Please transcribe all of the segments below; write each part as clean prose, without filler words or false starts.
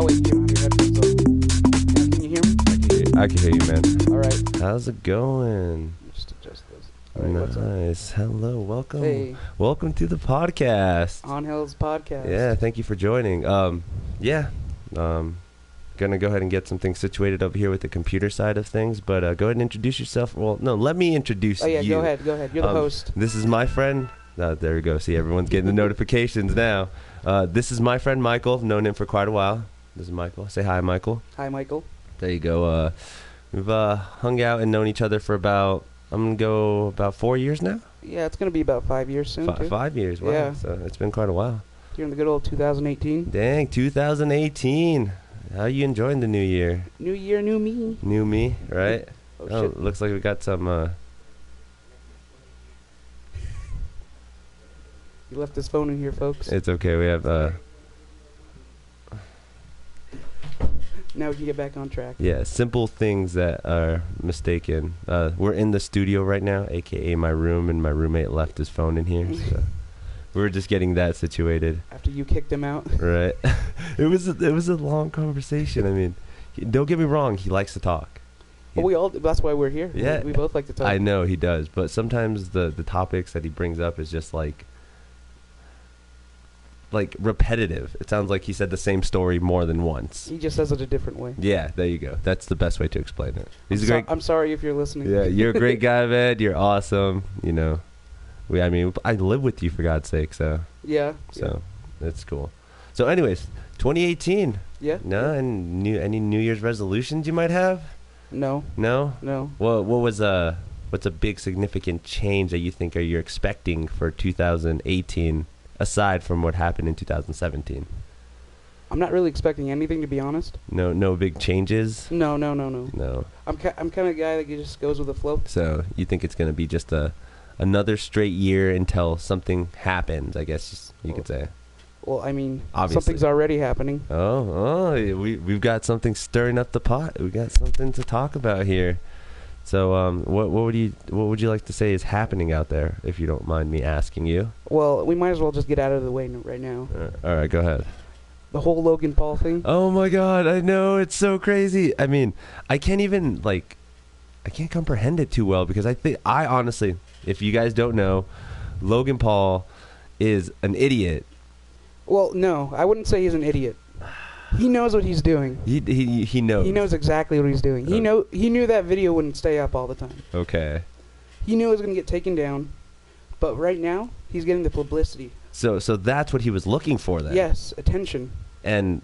Oh wait, you don't have your headphones on. Yeah, can you hear me? I can hear you, man. All right. How's it going? Just adjust those. All right, what's up? Nice. Hello. Welcome. Hey. Welcome to the podcast. On Hill's podcast. Yeah, thank you for joining. Gonna go ahead and get some things situated over here with the computer side of things, but go ahead and introduce yourself. Well, no, let me introduce you. Oh yeah, go ahead. You're the host. This is my friend. There we go. See, everyone's getting the notifications now. This is my friend Michael. I've known him for quite a while. This is Michael. Say hi, Michael. Hi, Michael. There you go. We've hung out and known each other for about 4 years now. Yeah, it's gonna be about 5 years soon. 5 years. Wow. Yeah. So it's been quite a while. Here in the good old 2018. Dang, 2018. How you enjoying the new year? New year, new me. New me, right? Oh, Oh, shit. looks like we got some. You left his phone in here, folks. It's okay. We have. Now we can get back on track. Yeah, simple things that are mistaken. We're in the studio right now, aka my room, and my roommate left his phone in here. So we're just getting that situated. After you kicked him out. Right. It was a long conversation. I mean, don't get me wrong. He likes to talk. Well, that's why we're here. Yeah. We both like to talk. I know he does, but sometimes the topics that he brings up is just like repetitive. It sounds like he said the same story more than once. He just says it a different way. Yeah, there you go. That's the best way to explain it. He's a great. I'm sorry if you're listening. Yeah, you're a great guy, man. You're awesome. You know, I live with you for God's sake. So Yeah. so that's cool. So, anyways, 2018. Yeah. No, and any New Year's resolutions you might have? No. No. No. What was what's a big significant change that you think you're expecting for 2018 aside from what happened in 2017? I'm not really expecting anything, to be honest. No big changes. No. No. I'm kind of a guy that just goes with the flow. So you think it's gonna be just another straight year until something happens? I guess you could say. Well, I mean, Obviously. something's already happening. Oh, we've got something stirring up the pot. We got something to talk about here. So, what would you like to say is happening out there, if you don't mind me asking you? Well, we might as well just get out of the way right now. All right, go ahead. The whole Logan Paul thing. Oh my God, I know, it's so crazy. I mean, I can't even I can't comprehend it too well, because I honestly, if you guys don't know, Logan Paul is an idiot. Well, no, I wouldn't say he's an idiot. He knows what he's doing. He knows. He knows exactly what he's doing. He knew that video wouldn't stay up all the time. Okay. He knew it was going to get taken down, but right now he's getting the publicity. So that's what he was looking for then. Yes, attention. And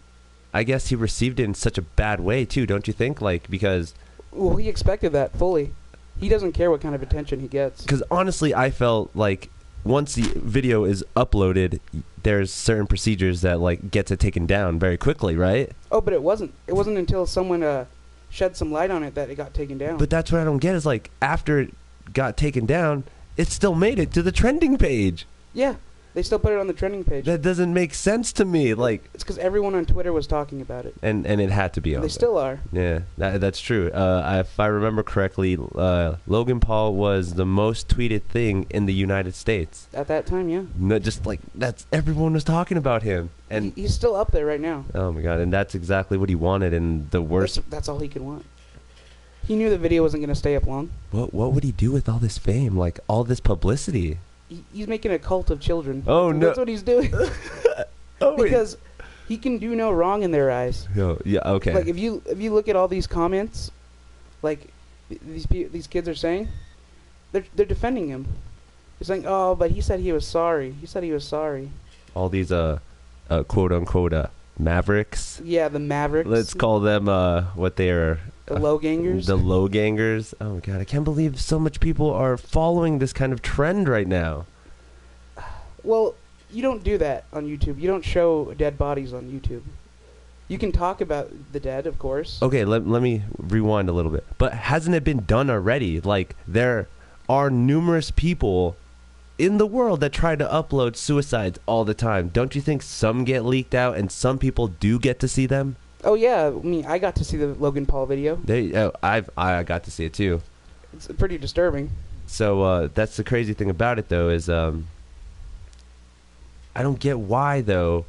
I guess he received it in such a bad way too, don't you think? Because Well, he expected that fully. He doesn't care what kind of attention he gets. Because honestly, I felt like once the video is uploaded, there's certain procedures that gets it taken down very quickly, right? Oh, but it wasn't. It wasn't until someone shed some light on it that it got taken down. But that's what I don't get is after it got taken down, it still made it to the trending page. Yeah, they still put it on the trending page. That doesn't make sense to me. It's because everyone on Twitter was talking about it. And it had to be on. They there. still are. Yeah, that's true. If I remember correctly, Logan Paul was the most tweeted thing in the United States. At that time, yeah. No, that's everyone was talking about him. And He's still up there right now. oh my God, and that's exactly what he wanted. And the worst. That's all he could want. He knew the video wasn't going to stay up long. What would he do with all this fame, all this publicity? He's making a cult of children. Oh, no. That's what he's doing. Because he can do no wrong in their eyes. Oh, yeah, okay. If you look at all these comments, these kids are saying, they're defending him. They're saying, "Oh, but he said he was sorry. He said he was sorry." All these quote unquote mavericks. Yeah, the Mavericks. Let's call them what they are. The low gangers. The low gangers. Oh my God, I can't believe so much people are following this kind of trend right now. Well, you don't do that on YouTube. You don't show dead bodies on YouTube. You can talk about the dead, of course. Okay, let me rewind a little bit. But hasn't it been done already? There are numerous people in the world that try to upload suicides all the time. Don't you think some get leaked out and some people do get to see them? Oh yeah, I got to see the Logan Paul video. I got to see it too. It's pretty disturbing. So that's the crazy thing about it, though, is I don't get why, though,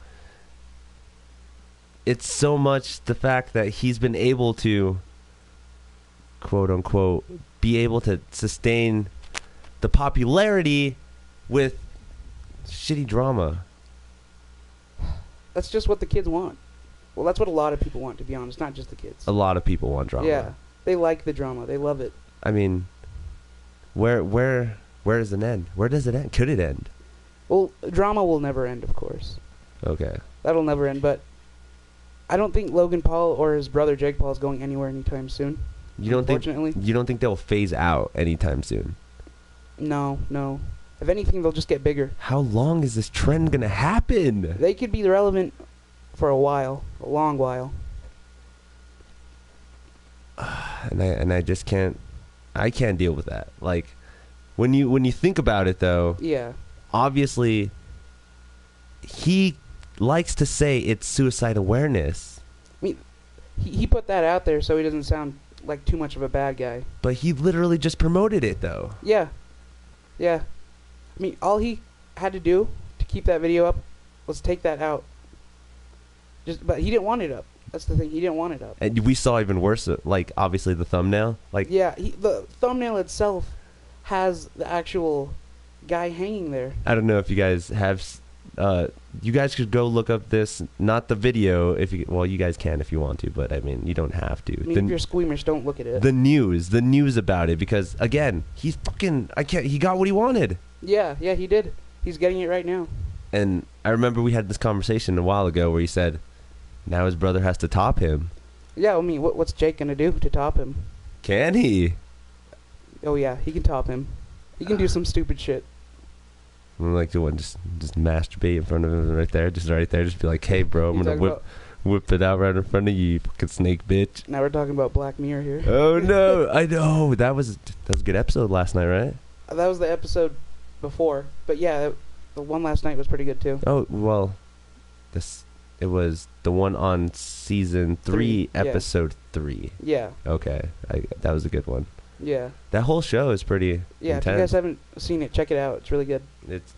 it's so much the fact that he's been able to, quote unquote, be able to sustain the popularity with shitty drama. That's just what the kids want. Well, that's what a lot of people want, to be honest, not just the kids. A lot of people want drama. Yeah, they like the drama. They love it. I mean, where does it end? Where does it end? Could it end? Well, drama will never end, of course. Okay. That'll never end, but I don't think Logan Paul or his brother Jake Paul is going anywhere anytime soon. You don't think they'll phase out anytime soon? No. If anything, they'll just get bigger. How long is this trend gonna happen? They could be relevant for a while, a long while. And I just can't. I can't deal with that. Like, when you think about it, though. Yeah. Obviously, he likes to say it's suicide awareness. I mean, he put that out there so he doesn't sound like too much of a bad guy. But he literally just promoted it, though. Yeah. I mean, all he had to do to keep that video up was take that out. But he didn't want it up. That's the thing. He didn't want it up. And we saw even worse, like, obviously the thumbnail. Like, yeah, the thumbnail itself has the actual guy hanging there. I don't know if you guys have. You guys could go look up this, not the video. You guys can if you want to, but I mean, you don't have to. I mean, if you're squeamish, don't look at it. The news about it, because again, he got what he wanted. Yeah, he did. He's getting it right now. And I remember we had this conversation a while ago where he said, now his brother has to top him. Yeah, I mean, what's Jake gonna do to top him? Can he? Oh yeah, he can top him. He can do some stupid shit. Like the one just masturbate in front of him right there, just be like, hey bro, I'm gonna whip it out right in front of you, you fucking snake bitch. Now we're talking about Black Mirror here. Oh no, I know that was a good episode last night, right? That was the episode before, but yeah, the one last night was pretty good too. Oh well, it was the one on season 3, episode 3. Yeah. Okay, that was a good one. Yeah. That whole show is pretty intense. If you guys haven't seen it, check it out. It's really good.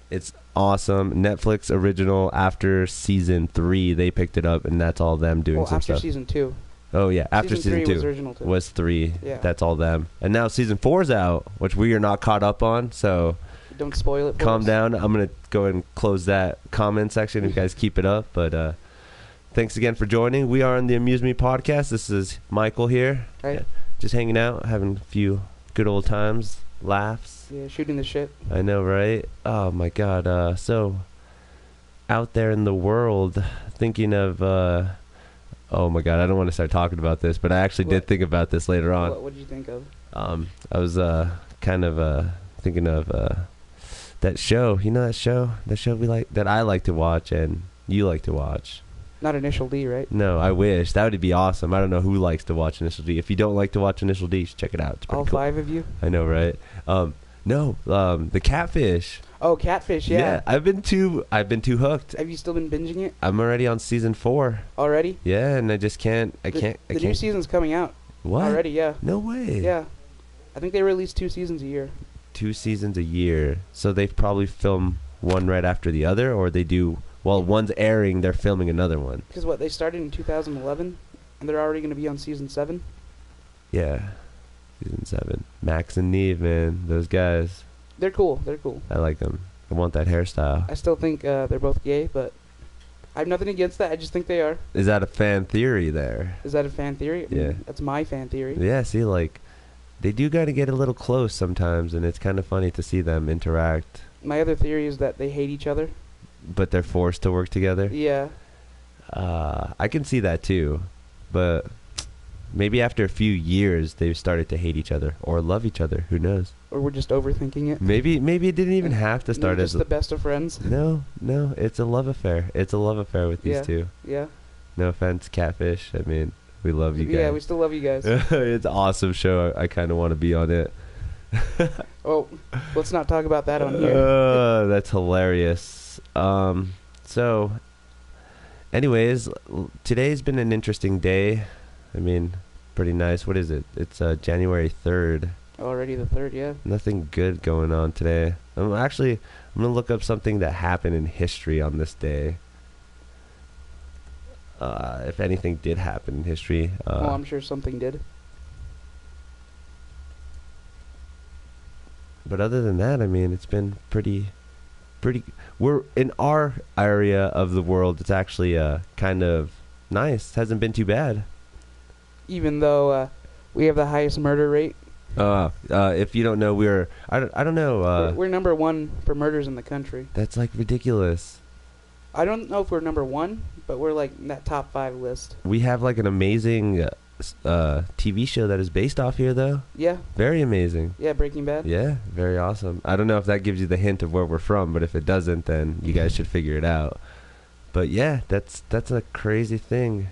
It's awesome. Netflix original. After season 3, they picked it up, and that's all them doing some stuff. After season 2. Oh yeah, after season 2 was original too. Was 3. Yeah. That's all them. And now season 4's out, which we are not caught up on. So don't spoil it. Calm down. I'm gonna go and close that comment section if you guys keep it up. But thanks again for joining. We are on the Amuse Me podcast. This is Michael here. Right. Yeah. Just hanging out, having a few good old times, laughs. Yeah, shooting the shit. I know, right? Oh my God. So out there in the world, thinking of. Oh my God, I don't want to start talking about this, but I actually did think about this later on. What did you think of? I was kind of thinking of that show. You know that show? That show that I like to watch and you like to watch. Not Initial D, right? No, I wish. That would be awesome. I don't know who likes to watch Initial D. If you don't like to watch Initial D, you should check it out. It's pretty All cool. 5 of you? I know, right? The Catfish. Oh, Catfish, yeah. Yeah, I've been too hooked. Have you still been binging it? I'm already on season 4. Already? Yeah, and I just can't. The new season's coming out. What? Already, yeah. No way. Yeah. I think they release 2 seasons a year. 2 seasons a year. So they probably film one right after the other, or they do. While one's airing, they're filming another one. Because they started in 2011, and they're already going to be on season 7? Yeah. Season 7. Max and Neve, man. Those guys. They're cool. I like them. I want that hairstyle. I still think they're both gay, but I have nothing against that. I just think they are. Is that a fan theory there? Is that a fan theory? I mean, Yeah. That's my fan theory. Yeah, see, like, they do got to get a little close sometimes, and it's kind of funny to see them interact. My other theory is that they hate each other. But they're forced to work together? Yeah. I can see that too. But maybe after a few years, they've started to hate each other or love each other. Who knows? Or we're just overthinking it. Maybe it didn't even have to start as as the best of friends. No, it's a love affair. It's a love affair with these two. Yeah. No offense, Catfish. I mean, we love you guys. Yeah, we still love you guys. It's an awesome show. I kind of want to be on it. Oh, let's not talk about that on here. That's hilarious. So, anyways, today's been an interesting day. I mean, pretty nice. What is it? It's January 3rd. Already the 3rd, yeah. Nothing good going on today. I'm going to look up something that happened in history on this day. if anything did happen in history. Well, I'm sure something did. But other than that, I mean, it's been pretty. We're in our area of the world. It's actually kind of nice. Hasn't been too bad. Even though we have the highest murder rate. If you don't know, I don't know. We're number 1 for murders in the country. That's like ridiculous. I don't know if we're number 1, but we're like in that top 5 list. We have like an amazing TV show that is based off here, though. Yeah. Very amazing. Yeah, Breaking Bad. Yeah, very awesome. I don't know if that gives you the hint of where we're from, but if it doesn't, then you guys should figure it out. But yeah, that's a crazy thing.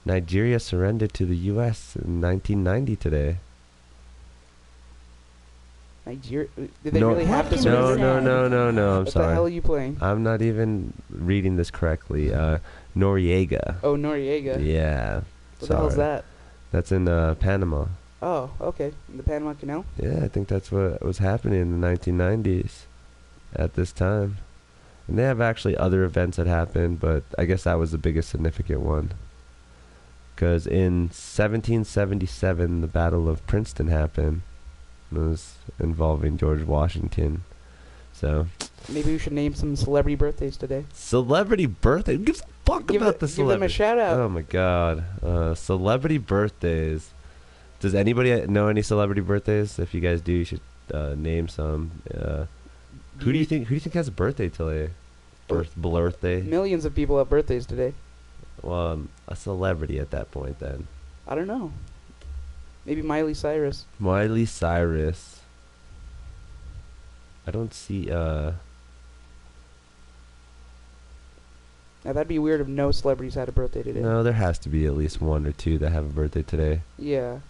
Nigeria surrendered to the U.S. in 1990 today. Nigeria? Did they really have to No, surrender? no. I'm what sorry. What the hell are you playing? I'm not even reading this correctly. Noriega. Oh, Noriega. Yeah. What the hell's that? That's in Panama. Oh, okay. In the Panama Canal? Yeah, I think that's what was happening in the 1990s at this time. And they have actually other events that happened, but I guess that was the biggest significant one. Because in 1777, the Battle of Princeton happened. It was involving George Washington. So maybe we should name some celebrity birthdays today. Celebrity birthday? Who gives a fuck about the celebrity? Give them a shout out. Oh my god. Celebrity birthdays. Does anybody know any celebrity birthdays? If you guys do, you should name some. Who do you think has a birthday today? Birthday? Millions of people have birthdays today. Well, a celebrity at that point then. I don't know. Maybe Miley Cyrus. Miley Cyrus. I don't see Now that'd be weird if no celebrities had a birthday today. No, there has to be at least one or two that have a birthday today. Yeah.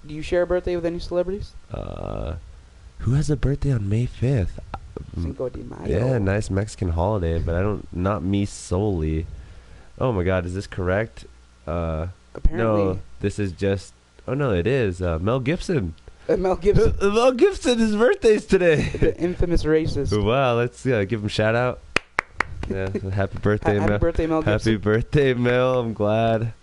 Do you share a birthday with any celebrities? Who has a birthday on May 5th? Cinco de Mayo. Yeah, nice Mexican holiday, but not me solely. Oh my god, is this correct? Apparently. No, this is just... Oh no, it is. Mel Gibson. Mel Gibson. Mel Gibson, his birthday's today. The infamous racist. Wow, let's give him a shout out. Yeah, happy birthday, Mel. Happy birthday, Mel Gibson. Happy birthday, Mel. I'm glad.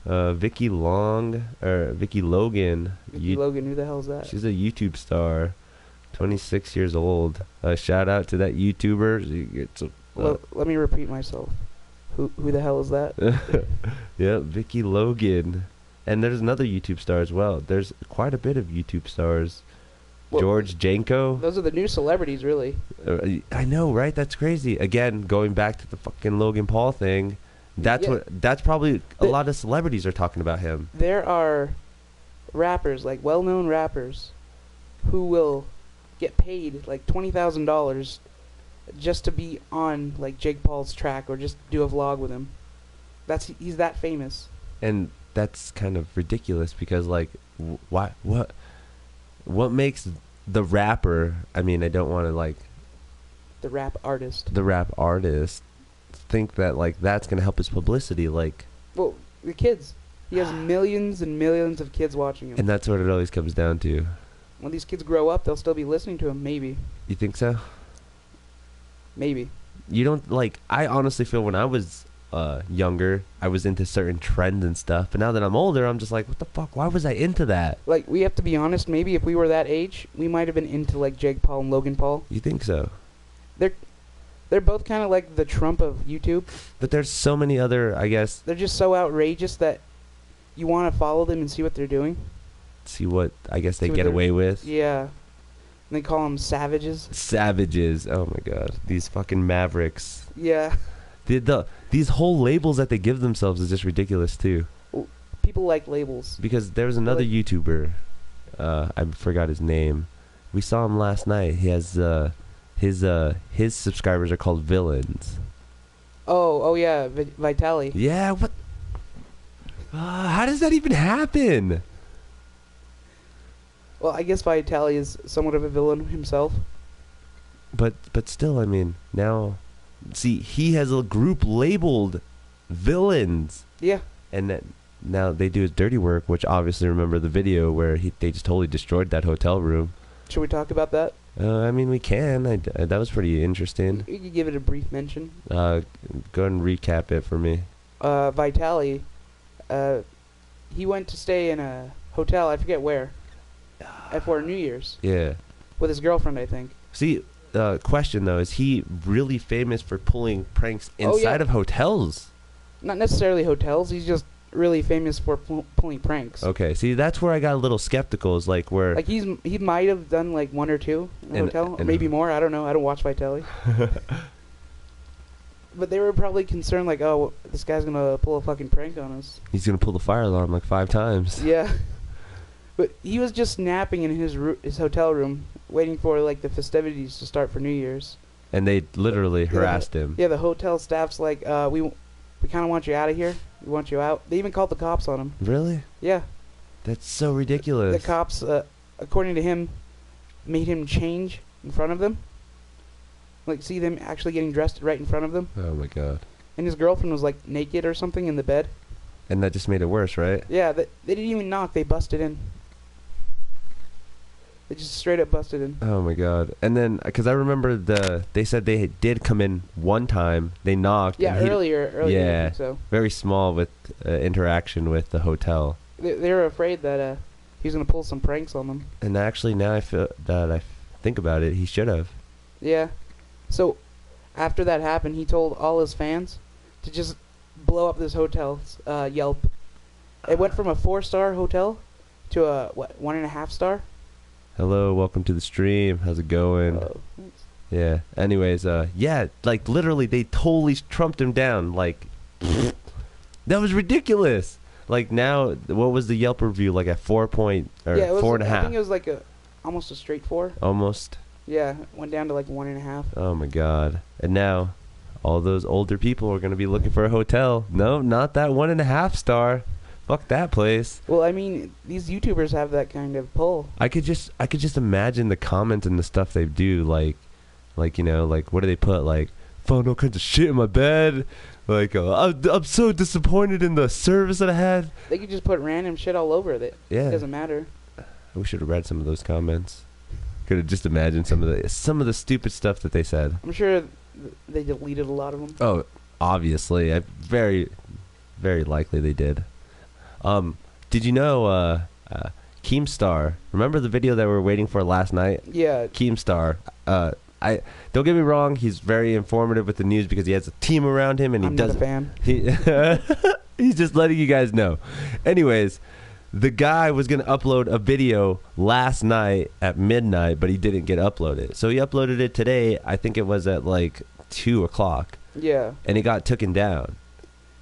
Vicky Logan. Vicky Logan, who the hell's that? She's a YouTube star. 26 years old. Shout out to that YouTuber. Let me repeat myself. Who the hell is that? Yeah, Vicky Logan. And there's another YouTube star as well. There's quite a bit of YouTube stars. Well, George Janko. Those are the new celebrities, really. I know, right? That's crazy. Again, going back to the fucking Logan Paul thing. That's probably a lot of celebrities are talking about him. There are rappers, like well-known rappers, who will get paid like $20,000 just to be on like Jake Paul's track or just do a vlog with him. He's that famous. And that's kind of ridiculous because like what makes the rapper, I mean, I don't want to like the rap artist think that like that's going to help his publicity, like, well, the kids. He has millions and millions of kids watching him. And that's what it always comes down to. When these kids grow up, they'll still be listening to him, maybe. You think so? Maybe. You don't, like, I honestly feel when I was younger, I was into certain trends and stuff, but now that I'm older, I'm just like, what the fuck, why was I into that? Like, we have to be honest, maybe if we were that age, we might have been into like Jake Paul and Logan Paul. You think so? They're both kind of like the Trump of YouTube. But there's so many other, I guess, they're just so outrageous that you want to follow them and see what they're doing. See what, I guess, they get away with. Yeah. And they call them savages. Savages. Oh my god. These fucking mavericks. Yeah. These whole labels that they give themselves is just ridiculous too. People like labels. Because there was another YouTuber, I forgot his name. We saw him last night. He has his subscribers are called villains. Oh yeah, Vitali. Yeah, what? How does that even happen? Well, I guess Vitali is somewhat of a villain himself. But still, I mean, now, see, he has a group labeled villains. Yeah. And that now they do his dirty work, which obviously, remember the video where they just totally destroyed that hotel room. Should we talk about that? I mean, we can. That was pretty interesting. You could give it a brief mention. Go ahead and recap it for me. Vitali, he went to stay in a hotel, I forget where, for New Year's. Yeah. With his girlfriend, I think. See, question though, is he really famous for pulling pranks inside of hotels? Not necessarily hotels, he's just really famous for pulling pranks. Okay, see, that's where I got a little skeptical, is like where... Like, he might have done like one or two in a hotel, or maybe more, I don't know, I don't watch Vitali. But they were probably concerned, like, oh, this guy's gonna pull a fucking prank on us. He's gonna pull the fire alarm like 5 times. Yeah. But he was just napping in his hotel room, waiting for, like, the festivities to start for New Year's. And they literally harassed him. Yeah, the hotel staff's like, we kind of want you out of here. We want you out. They even called the cops on him. Really? Yeah. That's so ridiculous. The cops, according to him, made him change in front of them. Like, see them actually getting dressed right in front of them. Oh, my God. And his girlfriend was, like, naked or something in the bed. And that just made it worse, right? Yeah, they didn't even knock. They busted in. They just straight up busted in. Oh, my God. And then, because I remember they said they did come in one time. They knocked. Yeah, earlier. Yeah, I think so. very small with interaction with the hotel. They were afraid that he was going to pull some pranks on them. And actually, now I think about it, he should have. Yeah. So, after that happened, he told all his fans to just blow up this hotel's Yelp. It went from a 4-star hotel to a, 1.5 star? Hello, welcome to the stream. How's it going? Thanks. Yeah. Anyways, yeah, like literally they totally trumped him down. Like, that was ridiculous. Like now, what was the Yelp review? Like at 4 point or yeah, it was, 4.5? I think it was like almost a straight 4. Almost. Yeah, went down to like 1.5. Oh my God. And now, all those older people are gonna be looking for a hotel. No, not that 1.5 star. Fuck that place. Well, I mean, these YouTubers have that kind of pull. I could just imagine the comments and the stuff they do, like you know, like what do they put? Like, found all kinds of shit in my bed. Like, I'm so disappointed in the service that I had. They could just put random shit all over it. Yeah, it doesn't matter. We should have read some of those comments. Could have just imagined some of the stupid stuff that they said. I'm sure they deleted a lot of them. Oh, obviously, very, very likely they did. Did you know Keemstar? Remember the video that we were waiting for last night? Yeah. Keemstar. I don't get me wrong. He's very informative with the news because he has a team around him, and he does. I'm not a fan. He's just letting you guys know. Anyways, the guy was gonna upload a video last night at midnight, but he didn't get uploaded. So he uploaded it today. I think it was at like 2:00. Yeah. And it got taken down.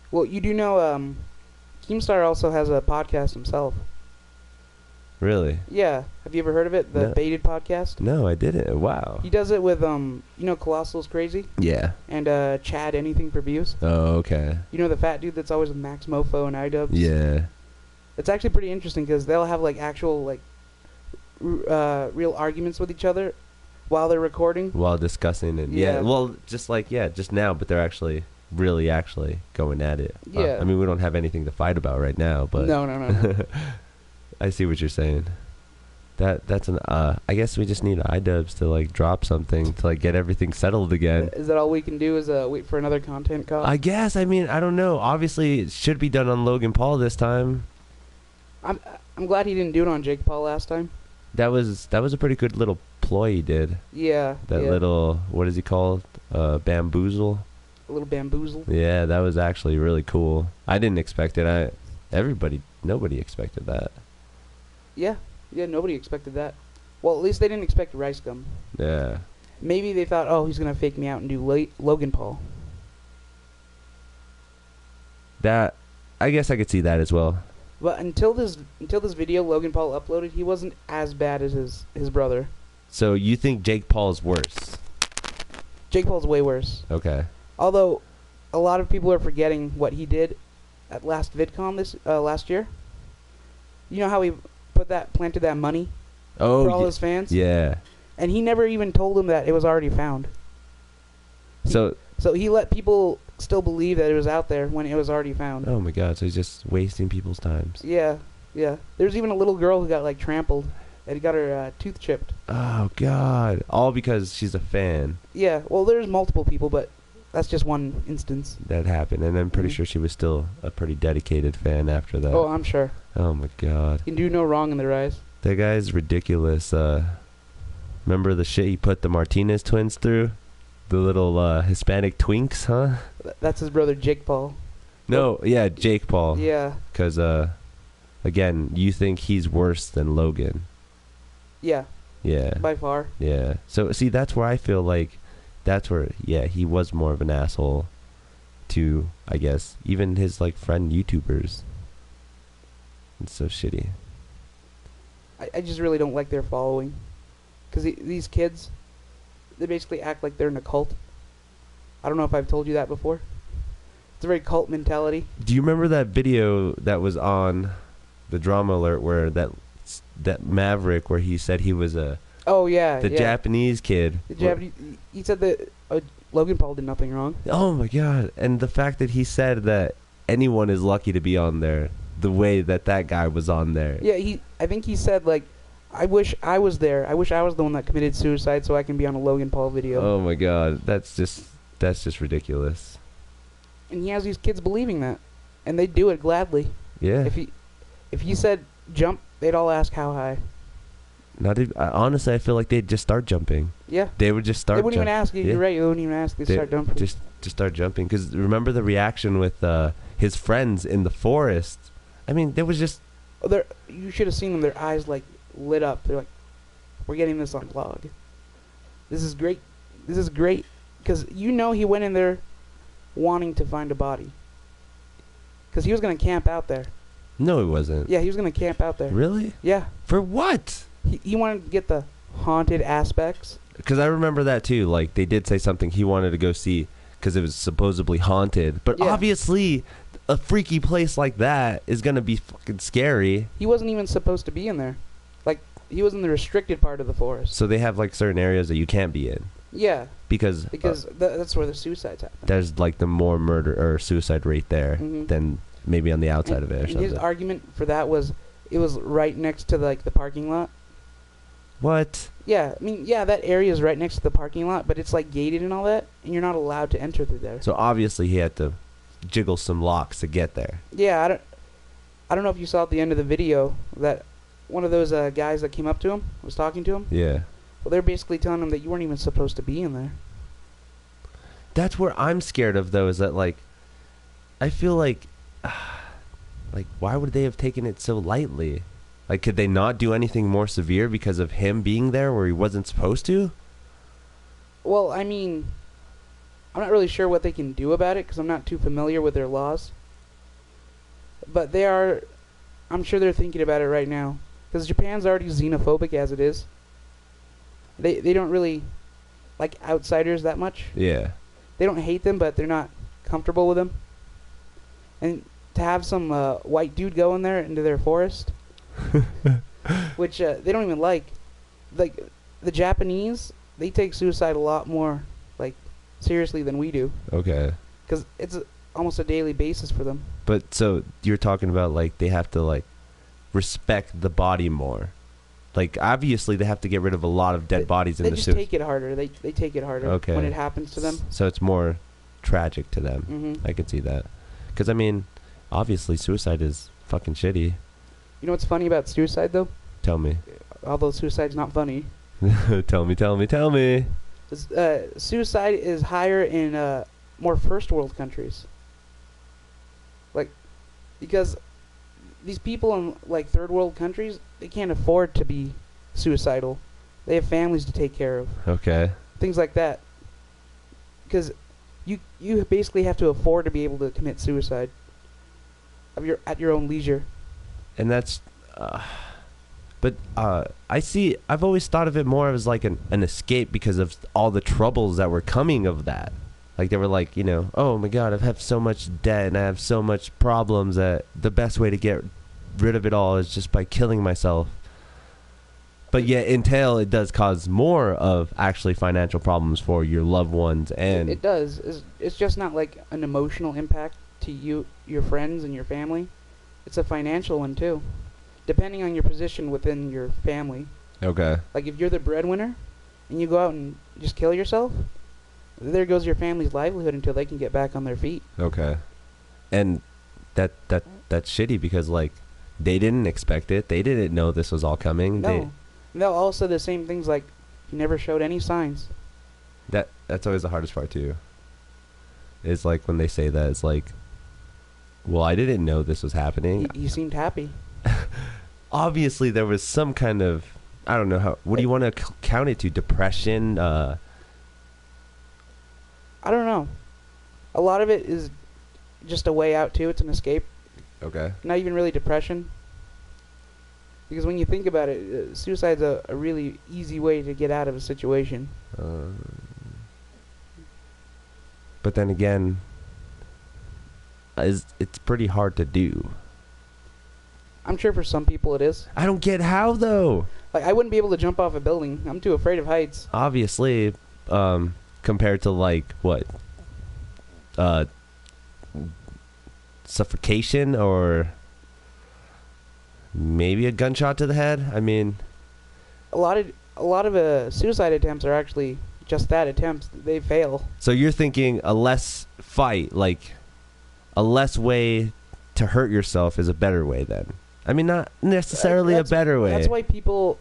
Well, you do know, Keemstar also has a podcast himself. Really? Yeah. Have you ever heard of it? The Baited podcast? No, I didn't. Wow. He does it with, you know, Colossal's Crazy? Yeah. And, Chad Anything for Views? Oh, okay. You know the fat dude that's always with Max Mofo and iDubbbz? Yeah. It's actually pretty interesting because they'll have, like, actual, like, real arguments with each other while they're recording. While discussing it. Yeah. Well, just like, just now, but they're actually going at it. Yeah. I mean, we don't have anything to fight about right now, but... No. I see what you're saying. That's an I guess we just need iDubbbz to like drop something to like get everything settled again. Is that all we can do is wait for another content call? I guess. I mean, I don't know. Obviously, it should be done on Logan Paul this time. I'm glad he didn't do it on Jake Paul last time. That was a pretty good little ploy he did. Yeah. That little, what is he called? Bamboozle. A little bamboozle. Yeah, that was actually really cool. I didn't expect it. Nobody expected that. Yeah, nobody expected that. Well, at least they didn't expect Rice Gum. Yeah. Maybe they thought, oh, he's going to fake me out and do Logan Paul. That, I guess I could see that as well. But until this video Logan Paul uploaded, he wasn't as bad as his brother. So you think Jake Paul's worse? Jake Paul's way worse. Okay. Although, a lot of people are forgetting what he did at last VidCon last year. You know how he planted that money for all his fans? Yeah. And he never even told them that it was already found. So he let people still believe that it was out there when it was already found. Oh my God, so he's just wasting people's times. Yeah. There's even a little girl who got like trampled. and got her tooth chipped. Oh God! All because she's a fan. Yeah, well, there's multiple people, but that's just one instance. That happened, and I'm pretty sure she was still a pretty dedicated fan after that. Oh, I'm sure. Oh my God! You can do no wrong in their eyes. That guy's ridiculous. Remember the shit he put the Martinez twins through? The little Hispanic twinks, huh? That's his brother Jake Paul. No, yeah, Jake Paul. Yeah. Because, again, you think he's worse than Logan. Yeah. Yeah. By far. Yeah. So, see, that's where I feel like that's where, yeah, he was more of an asshole to, I guess, even his, like, friend YouTubers. It's so shitty. I just really don't like their following. Because these kids, they basically act like they're in a cult. I don't know if I've told you that before. It's a very cult mentality. Do you remember that video that was on the Drama Alert where that Maverick, where he said he was the Japanese kid? The Japanese. He said that Logan Paul did nothing wrong. Oh my God! And the fact that he said that anyone is lucky to be on there, the way that guy was on there. Yeah, I think he said, like, I wish I was there. I wish I was the one that committed suicide so I can be on a Logan Paul video. Oh my God, that's just ridiculous. And he has these kids believing that, and they do it gladly. Yeah. If he said jump, they'd all ask how high. Not even, honestly, I feel like they'd just start jumping. Yeah. They would just start. They wouldn't even ask you. Yeah. You're right. They wouldn't even ask. They'd start jumping. Just start jumping. Because remember the reaction with his friends in the forest. I mean, there was just. You should have seen them. Their eyes like lit up. They're like, "We're getting this on vlog. This is great. This is great." Because he went in there wanting to find a body. Because he was going to camp out there. No, he wasn't. Yeah, he was going to camp out there. Really? Yeah. For what? He wanted to get the haunted aspects. Because I remember that too. Like, they did say something he wanted to go see because it was supposedly haunted. But obviously, a freaky place like that is going to be fucking scary. He wasn't even supposed to be in there. Like, he was in the restricted part of the forest. So they have, like, certain areas that you can't be in. Yeah. Because that's where the suicides happen. There's, like, the more murder or suicide rate there than maybe on the outside of it or something. His argument for that was it was right next to, like, the parking lot. What? Yeah, I mean, yeah, that area is right next to the parking lot, but it's, like, gated and all that, and you're not allowed to enter through there. So obviously he had to jiggle some locks to get there. Yeah, I don't know if you saw at the end of the video that one of those guys that came up to him was talking to him. Yeah. Well, they're basically telling him that you weren't even supposed to be in there. That's where I'm scared of, though, is that, like, I feel like, why would they have taken it so lightly? Like, could they not do anything more severe because of him being there where he wasn't supposed to? Well, I mean, I'm not really sure what they can do about it because I'm not too familiar with their laws. But I'm sure they're thinking about it right now. Because Japan's already xenophobic as it is. They don't really like outsiders that much. Yeah. They don't hate them, but they're not comfortable with them. And to have some white dude go in there into their forest, which they don't even like the Japanese, they take suicide a lot more seriously than we do. Okay. Because it's almost a daily basis for them. But so you're talking about they have to respect the body more. Like, obviously they have to get rid of a lot of dead bodies in the suicide. They just take it harder. They take it harder when it happens to them. So it's more tragic to them. Mm-hmm. I can see that. Because, I mean, obviously suicide is fucking shitty. You know what's funny about suicide, though? Tell me. Although suicide's not funny. Tell me. Suicide is higher in more first world countries. Because these people in third world countries, they can't afford to be suicidal. They have families to take care of. Okay. Things like that. Because you basically have to afford to be able to commit suicide at your own leisure. And that's but I've always thought of it more as an escape because of all the troubles that were coming of that. They were oh my God, I have so much debt and I have so much problems that the best way to get rid of it all is just by killing myself. But yet, entail it does cause more of actually financial problems for your loved ones, and it does. It's just not an emotional impact to you, your friends, and your family. It's a financial one too. depending on your position within your family. Okay. Like if you're the breadwinner and you go out and just kill yourself, there goes your family's livelihood until they can get back on their feet. Okay. And that's shitty because like they didn't expect it. They didn't know this was all coming. No. They'll all say the same things like, you never showed any signs. That's always the hardest part too. Is like when they say that, it's like, well, I didn't know this was happening. You seemed happy. Obviously, there was some kind of, I don't know how. What do you want to count it to? Depression? I don't know. A lot of it is just a way out too. It's an escape. Okay. Not even really depression. Because when you think about it, suicide's a really easy way to get out of a situation. But then again, it's pretty hard to do. I'm sure for some people it is. I don't get how though. Like I wouldn't be able to jump off a building. I'm too afraid of heights. Obviously, compared to like what, suffocation or maybe a gunshot to the head. I mean, A lot of suicide attempts are actually just that, attempts. They fail. so you're thinking a less fight, like a less way to hurt yourself is a better way then. I mean, not necessarily a better way. That's why people,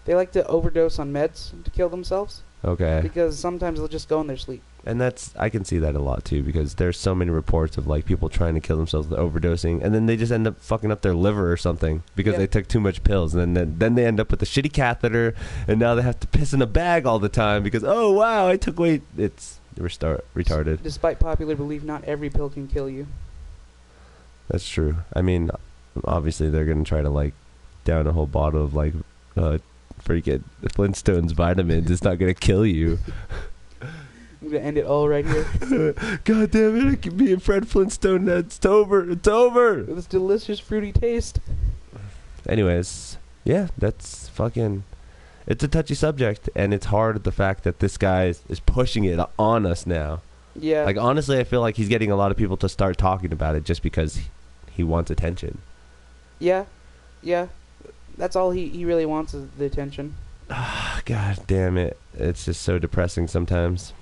they like to overdose on meds to kill themselves. Okay. Because sometimes they'll just go in their sleep. And I can see that a lot too, because there's so many reports of like people trying to kill themselves with overdosing, and then they just end up fucking up their liver or something because they took too much pills, and then they end up with a shitty catheter, and now they have to piss in a bag all the time because, oh wow, I took weight. It's retarded. Despite popular belief, not every pill can kill you. That's true. I mean, obviously they're gonna try to like down a whole bottle of like freaking Flintstones vitamins. It's not gonna kill you. I'm gonna end it all right here. God damn it! I can be a Fred Flintstone. It's over. It's over. With this delicious fruity taste. Anyways, yeah, that's fucking. It's a touchy subject, and it's hard the fact that this guy is pushing it on us now. Yeah. Like honestly, I feel like he's getting a lot of people to start talking about it just because he wants attention. Yeah. Yeah. That's all he really wants is the attention. God damn it! It's just so depressing sometimes.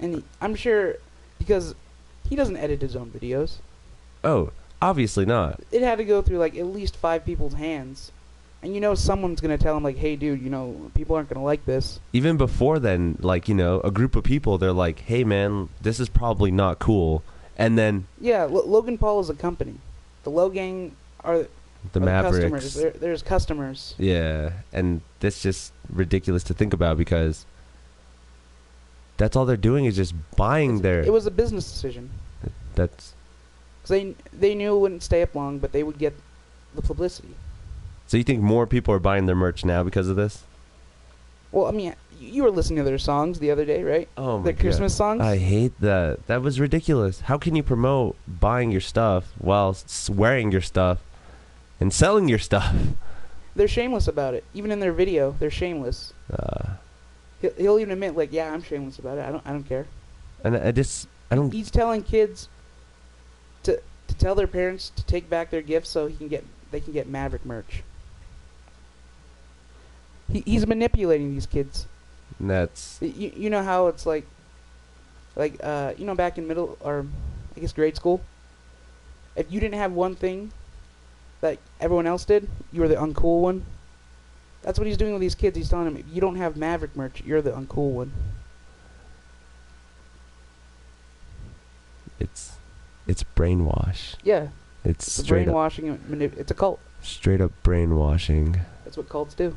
And I'm sure because he doesn't edit his own videos. Oh, obviously not. It had to go through like at least 5 people's hands. And you know someone's going to tell him like, hey dude, you know, people aren't going to like this. Even before then, like, you know, a group of people, they're like, hey man, this is probably not cool. And then... Yeah, Logan Paul is a company. The Low Gang are the Mavericks. Customers. There's customers. Yeah, and that's just ridiculous to think about because that's all they're doing is just buying their... It was a business decision. That's... Because they knew it wouldn't stay up long, but they would get the publicity. So you think more people are buying their merch now because of this? Well, I mean, you were listening to their songs the other day, right? Oh my Their God. Christmas songs? I hate that. That was ridiculous. How can you promote buying your stuff while wearing your stuff and selling your stuff? They're shameless about it. Even in their video, they're shameless. He'll even admit, like, yeah, I'm shameless about it. I don't care. And I don't... He's telling kids to tell their parents to take back their gifts so they can get Maverick merch. He's manipulating these kids. That's... You know how it's like you know, back in middle or I guess grade school, if you didn't have one thing that everyone else did, you were the uncool one. That's what he's doing with these kids. He's telling them, if you don't have Maverick merch, you're the uncool one. It's brainwash. Yeah. It's It's straight up... brainwashing. It's a cult. Straight up brainwashing. That's what cults do.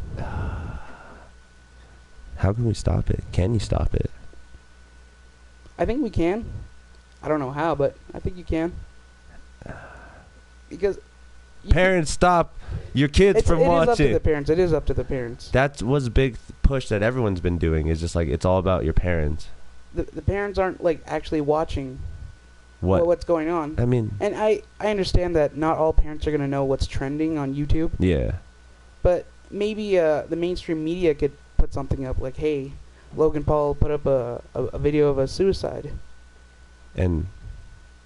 How can we stop it? Can you stop it? I think we can. I don't know how, but I think you can. Because Parents, stop your kids from it is up to watching. the parents. It is up to the parents. That was a big push that everyone's been doing. Is just like it's all about your parents. The parents aren't like actually watching What? what's going on. I mean, And I understand that not all parents are going to know what's trending on YouTube. yeah. But maybe the mainstream media could put something up like, hey, Logan Paul put up a video of a suicide. And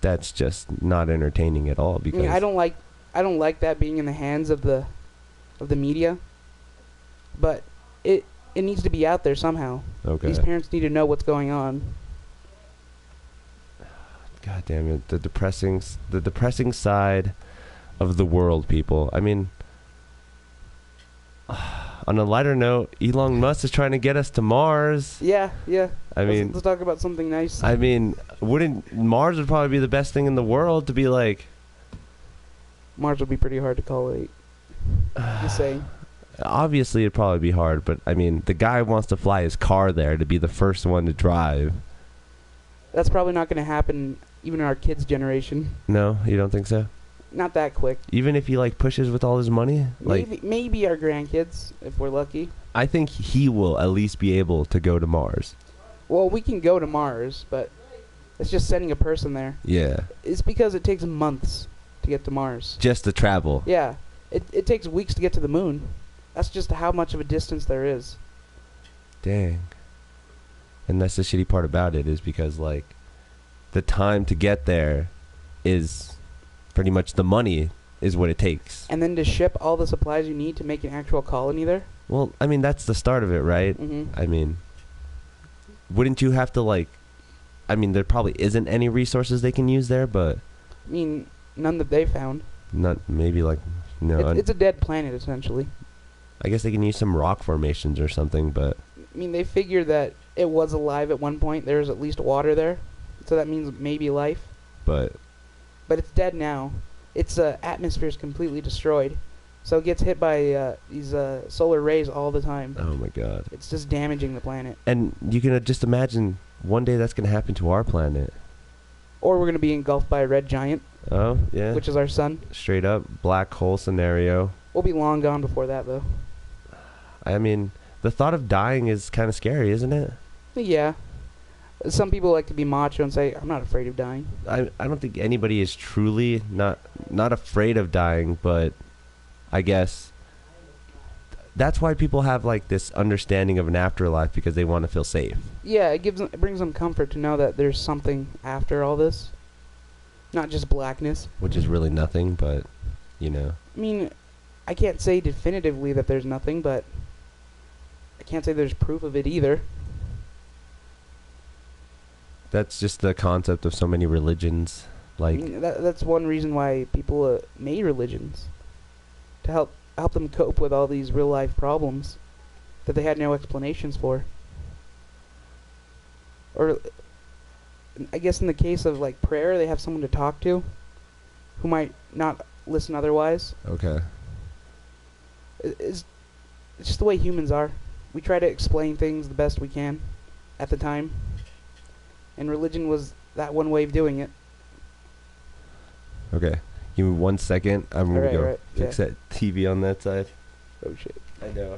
that's just not entertaining at all I because mean, I don't like I don't like that being in the hands of the media, but it needs to be out there somehow. Okay. These parents need to know what's going on. God damn it. The depressing side of the world, people. I mean, on a lighter note, Elon Musk is trying to get us to Mars. Yeah. I mean, let's talk about something nice. I mean, Mars would probably be the best thing in the world to be like. Mars would be pretty hard to collate. Just saying. Obviously, it'd probably be hard, but I mean, the guy wants to fly his car there to be the first one to drive. That's probably not going to happen even in our kids' generation. No, you don't think so? Not that quick. Even if he like pushes with all his money, like maybe our grandkids, if we're lucky. I think he will at least be able to go to Mars. Well, we can go to Mars, but it's just sending a person there. Yeah. It's because it takes months to get to Mars. Just to travel. Yeah. It takes weeks to get to the moon. That's just how much of a distance there is. Dang. And that's the shitty part about it, is because like the time to get there is pretty much the money is what it takes. And then to ship all the supplies you need to make an actual colony there? Well, I mean, that's the start of it, right? Mm-hmm. I mean, wouldn't you have to like, I mean, there probably isn't any resources they can use there, but I mean, none that they found. not maybe like, no. It's a dead planet, essentially. I guess they can use some rock formations or something, but I mean, they figure that it was alive at one point. There's at least water there. So that means maybe life. but But it's dead now. Its atmosphere is completely destroyed. So it gets hit by these solar rays all the time. oh my god. It's just damaging the planet. And you can just imagine one day that's going to happen to our planet. Or we're going to be engulfed by a red giant, Oh, yeah. which is our sun. Straight up black hole scenario. We'll be long gone before that, though. I mean, the thought of dying is kind of scary, isn't it? Yeah. Some people like to be macho and say, I'm not afraid of dying. I don't think anybody is truly not afraid of dying, but I guess that's why people have like this understanding of an afterlife, because they want to feel safe. Yeah, it brings them comfort to know that there's something after all this. Not just blackness. Which is really nothing, but you know. I mean, I can't say definitively that there's nothing, but I can't say there's proof of it either. That's just the concept of so many religions. Like, I mean, that's one reason why people made religions, to help them cope with all these real life problems that they had no explanations for. Or I guess in the case of like prayer, they have someone to talk to who might not listen otherwise. okay. It's just the way humans are. We try to explain things the best we can at the time. And religion was that one way of doing it. Okay. Give me 1 second. I'm going to go fix yeah. that TV on that side. Oh shit. I know.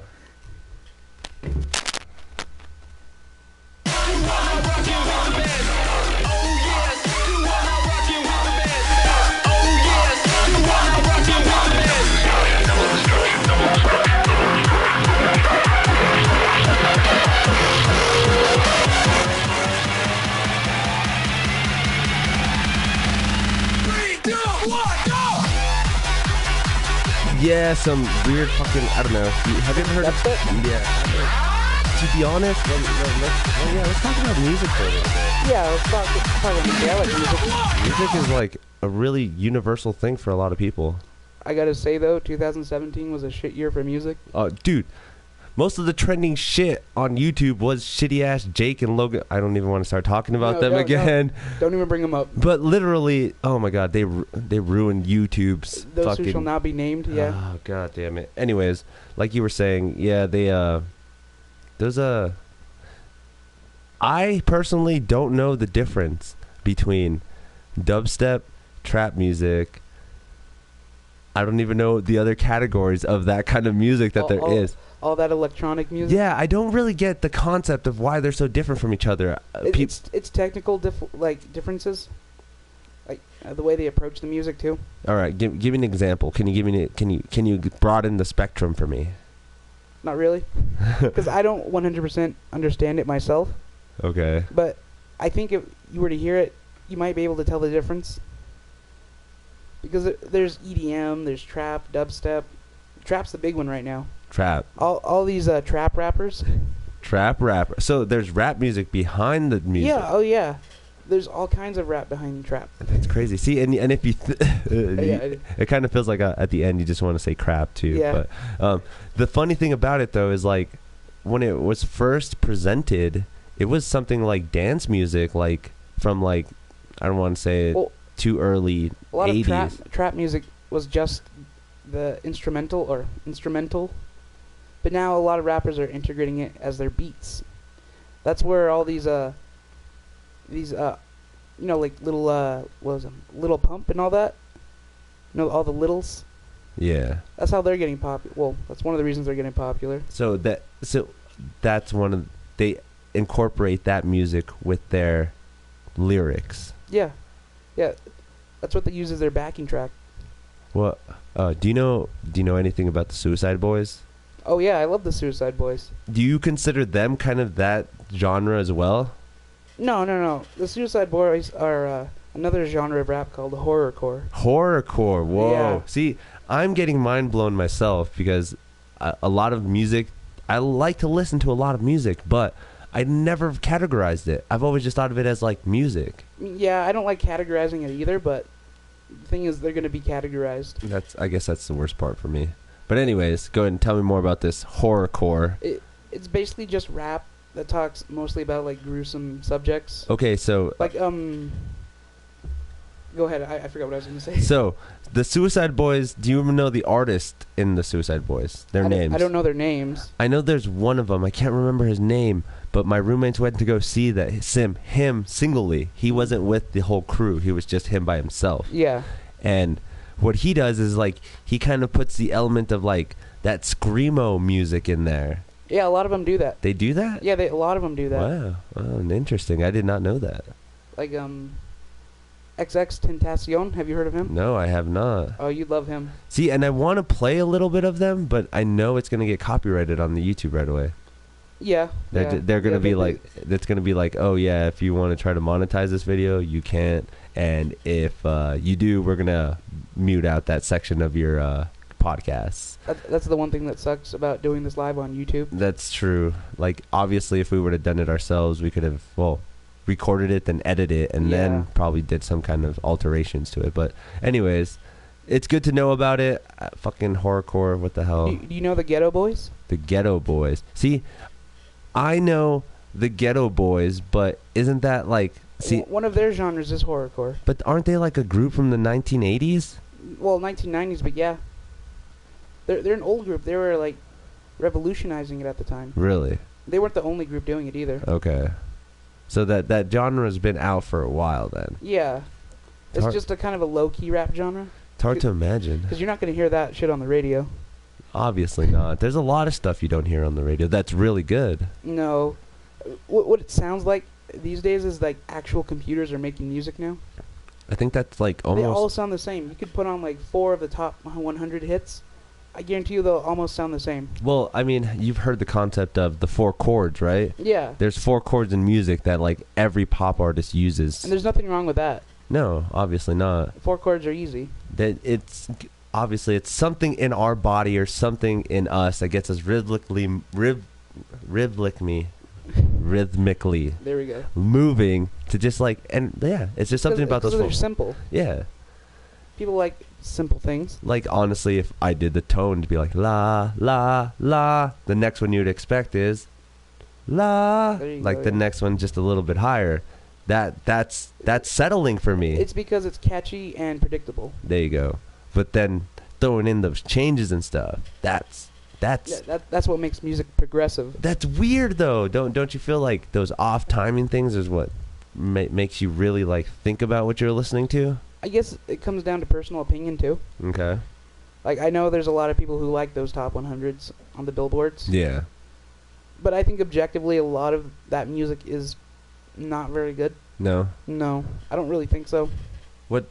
Yeah, some weird fucking, I don't know. Have you ever heard That's it? of? Yeah. To be honest, let's talk about music for a little bit. Yeah, let's talk about music. I like music. Music is like a really universal thing for a lot of people. I gotta say though, 2017 was a shit year for music. Dude, most of the trending shit on YouTube was shitty ass Jake and Logan. I don't even want to start talking about them again. Don't even bring them up. But literally, oh my god, they ruined YouTube's Those fucking. who shall not be named. Yeah. Oh god damn it. Anyways, like you were saying, yeah, there's a. I personally don't know the difference between dubstep, trap music. I don't even know the other categories of that kind of music that there is. All that electronic music. Yeah, I don't really get the concept of why they're so different from each other. It's technical differences, like the way they approach the music too. All right, give me an example. Can you broaden the spectrum for me? Not really, because I don't 100% understand it myself. Okay. But I think if you were to hear it, you might be able to tell the difference. because there's EDM, there's trap, dubstep. Trap's the big one right now. Trap. All these trap rappers. Trap rapper. So there's rap music behind the music. Yeah, oh yeah. There's all kinds of rap behind trap. That's crazy. See, and if you, Yeah, it kind of feels like at the end you just want to say crap too. Yeah. But the funny thing about it though is like when it was first presented, it was something like dance music, like from like I don't want to say it Well, too early a lot 80s. of trap music was just the instrumental, but now a lot of rappers are integrating it as their beats. That's where all these like little what was them, Little Pump and all that. All the littles. Yeah. That's how they're getting popular. Well, that's one of the reasons they're getting popular. So that's one of they incorporate that music with their lyrics. Yeah, yeah. That's what they use as their backing track. Well, do you know anything about the Suicide Boys? Oh yeah, I love the Suicide Boys. Do you consider them kind of that genre as well? No. The Suicide Boys are another genre of rap called horrorcore. Horrorcore. Whoa. Yeah. See, I'm getting mind blown myself because a lot of music. I like to listen to a lot of music, but I never categorized it. I've always just thought of it as like music. Yeah, I don't like categorizing it either, but the thing is, they're going to be categorized. I guess that's the worst part for me. But anyways, go ahead and tell me more about this horrorcore. It's basically just rap that talks mostly about like gruesome subjects. Okay, so Like go ahead. I forgot what I was going to say. so the Suicide Boys. Do you even know the artist in the Suicide Boys? Their names. I don't know their names. I know there's one of them. I can't remember his name, but my roommates went to go see that him singly. He wasn't with the whole crew. He was just him by himself. Yeah. And what he does is like he kind of puts the element of like that screamo music in there. Yeah, a lot of them do that. They do that? Yeah, a lot of them do that. Wow. Oh, interesting. I did not know that. Like XX Tentacion. Have you heard of him? No, I have not. Oh, you'd love him. See, and I want to play a little bit of them, but I know it's going to get copyrighted on the YouTube right away. Yeah. They're going to be like, it's going to be like, oh yeah, if you want to try to monetize this video, you can't. And if you do, we're going to mute out that section of your podcasts. That's the one thing that sucks about doing this live on YouTube. That's true. Like, obviously, if we would have done it ourselves, we could have, recorded it, then edited it, and then probably did some kind of alterations to it. But anyways, it's good to know about it. Fucking horrorcore, what the hell? Do you know the Ghetto Boys? The Ghetto Boys. See, I know the Ghetto Boys, but isn't that like... See, one of their genres is horrorcore. But aren't they like a group from the 1980s? Well, 1990s, but yeah. They're an old group. They were like revolutionizing it at the time. Really? They weren't the only group doing it either. Okay. So that genre's been out for a while then. Yeah. It's just a kind of a low-key rap genre. It's hard to imagine. Because you're not going to hear that shit on the radio. Obviously not. There's a lot of stuff you don't hear on the radio that's really good. No. What it sounds like these days is like actual computers are making music now. I think that's like almost... They all sound the same. You could put on like 4 of the top 100 hits. I guarantee you they'll almost sound the same. Well, I mean, you've heard the concept of the 4 chords, right? Yeah. There's 4 chords in music that like every pop artist uses. And there's nothing wrong with that. No, obviously not. 4 chords are easy. That it's obviously something in our body or something in us that gets us rhythmically There we go. moving to just like, and yeah, it's just something about those. They're simple. Yeah. People like simple things. Like honestly, if I did the tone to be like la la la, the next one you'd expect is la. Like the next one just a little bit higher. That's settling for me. It's because it's catchy and predictable. There you go. But then throwing in those changes and stuff, that's what makes music progressive. That's weird though. Don't you feel like those off timing things is what makes you really like think about what you're listening to? I guess it comes down to personal opinion too. Okay. Like I know there's a lot of people who like those top 100s on the billboards. Yeah. But I think objectively a lot of that music is not very good. No. No, I don't really think so. What?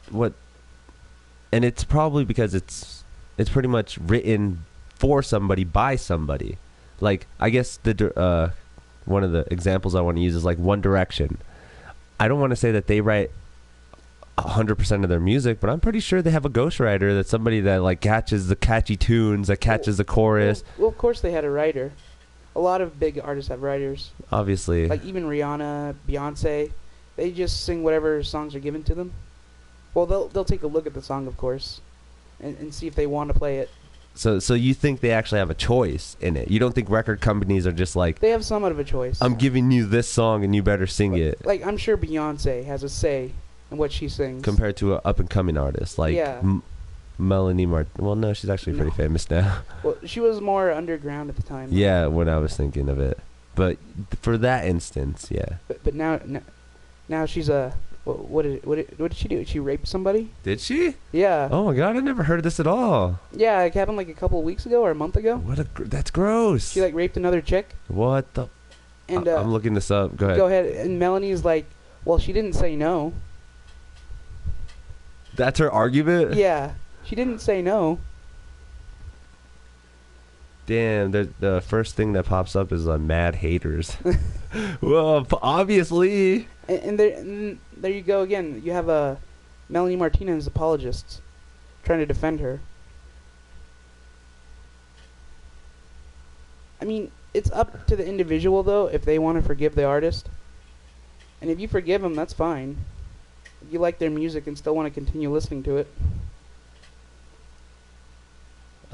And it's probably because it's pretty much written for somebody by somebody. Like I guess the one of the examples I want to use is like One Direction. I don't want to say that they write 100% of their music, but I'm pretty sure they have a ghostwriter. That's somebody that like catches the catchy tunes, that catches the chorus. Well, of course they had a writer. A lot of big artists have writers. Obviously, Like even Rihanna, Beyonce, they just sing whatever songs are given to them. Well, they'll take a look at the song, of course, and see if they want to play it. so you think they actually have a choice in it? You don't think record companies are just like, They have somewhat of a choice. I'm giving you this song and you better sing it, Like I'm sure Beyonce has a say in what she sings. compared to an up and coming artist like Yeah. Melanie Martin? Well, no, she's actually pretty No. famous now. Well, she was more underground at the time. Yeah, when I was thinking of it, but for that instance, yeah. But now she's a. What did she do? Did she rape somebody? Did she? Yeah. Oh my god, I never heard of this at all. Yeah, it happened like a couple of weeks ago or a month ago. That's gross. She like raped another chick. What the? And I'm looking this up. Go ahead. Go ahead. And Melanie's like, well, she didn't say no. That's her argument? Yeah, she didn't say no. Damn, the first thing that pops up is mad haters. Well, obviously. And there you go again. You have Melanie Martinez apologists trying to defend her. I mean, it's up to the individual though if they want to forgive the artist. And if you forgive them, that's fine. If you like their music and still want to continue listening to it.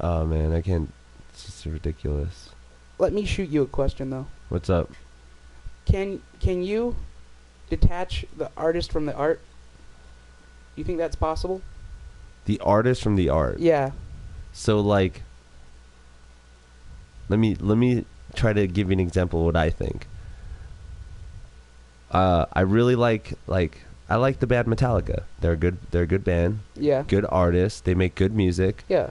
Oh man, I can't. It's just ridiculous. Let me shoot you a question though. What's up? Can you detach the artist from the art? You think that's possible? The artist from the art. Yeah. So like, let me try to give you an example of what I think. I really like I like the band Metallica. They're a good band, Yeah. good artists. They make good music. Yeah.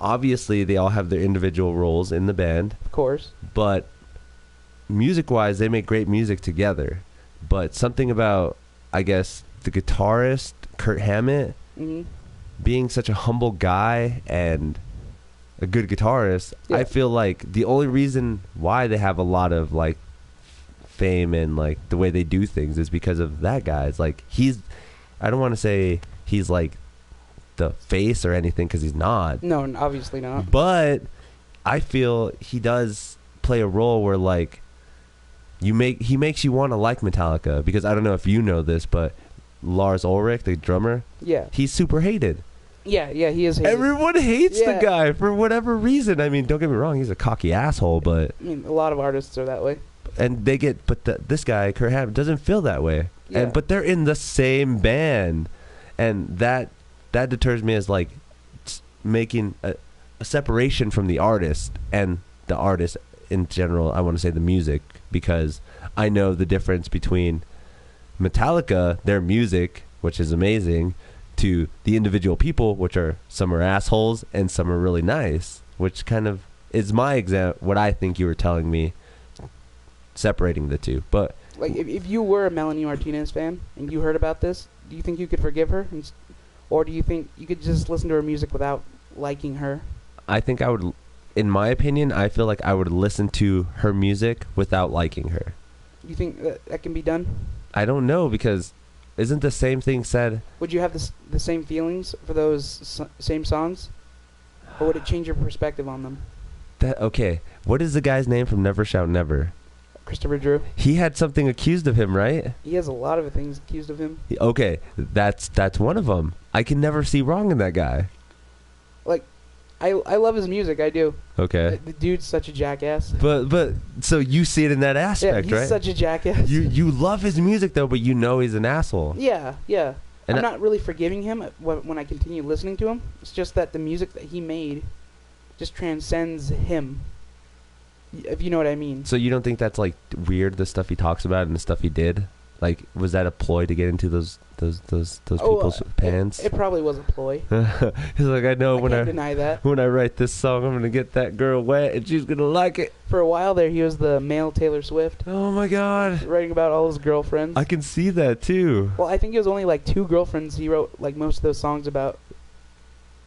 Obviously, they all have their individual roles in the band, Of course. but music-wise, they make great music together. But something about, I guess, the guitarist Kurt Hammett Mhm. being such a humble guy and a good guitarist, Yeah. I feel like the only reason why they have a lot of like fame and like the way they do things is because of that guy. It's like I don't want to say he's like the face or anything because he's not, No, obviously not. but I feel he does play a role where like he makes you want to like Metallica, because I don't know if you know this, but Lars Ulrich, the drummer, Yeah. he's super hated. Yeah, he is hated. Everyone hates the Yeah. guy for whatever reason. I mean, don't get me wrong, he's a cocky asshole, but I mean, a lot of artists are that way. this guy Kurt Hammett doesn't feel that way. Yeah. But they're in the same band, and that deters me as like making a separation from the artist and the artist in general. I want to say the music, because I know the difference between Metallica, their music, which is amazing, to the individual people, which are some are assholes and some are really nice, which kind of is my what I think you were telling me, separating the two. But Like, if you were a Melanie Martinez fan and you heard about this, do you think you could forgive her? Or do you think you could just listen to her music without liking her? I think I would, in my opinion, I feel like I would listen to her music without liking her. You think that can be done? I don't know, because isn't the same thing said? Would you have the same feelings for those same songs? Or would it change your perspective on them? Okay, what is the guy's name from Never Shout Never? Christopher Drew. He had something accused of him, right? He has a lot of things accused of him. Okay, that's one of them. I can never see wrong in that guy. Like, I love his music, I do. Okay. The dude's such a jackass. But so you see it in that Yeah, aspect, he's right? such a jackass. You love his music though, but you know he's an asshole. Yeah. And I'm not really forgiving him when I continue listening to him. It's just that the music that he made just transcends him. If you know what I mean. So you don't think that's like weird, the stuff he talks about and the stuff he did? Like, was that a ploy to get into those people's pants? It probably was a ploy. He's like, I know I can't deny that. when I write this song, I'm gonna get that girl wet and she's gonna like it. For a while there, he was the male Taylor Swift, Oh my god, writing about all his girlfriends. I can see that too. Well, I think it was only like 2 girlfriends he wrote like most of those songs about.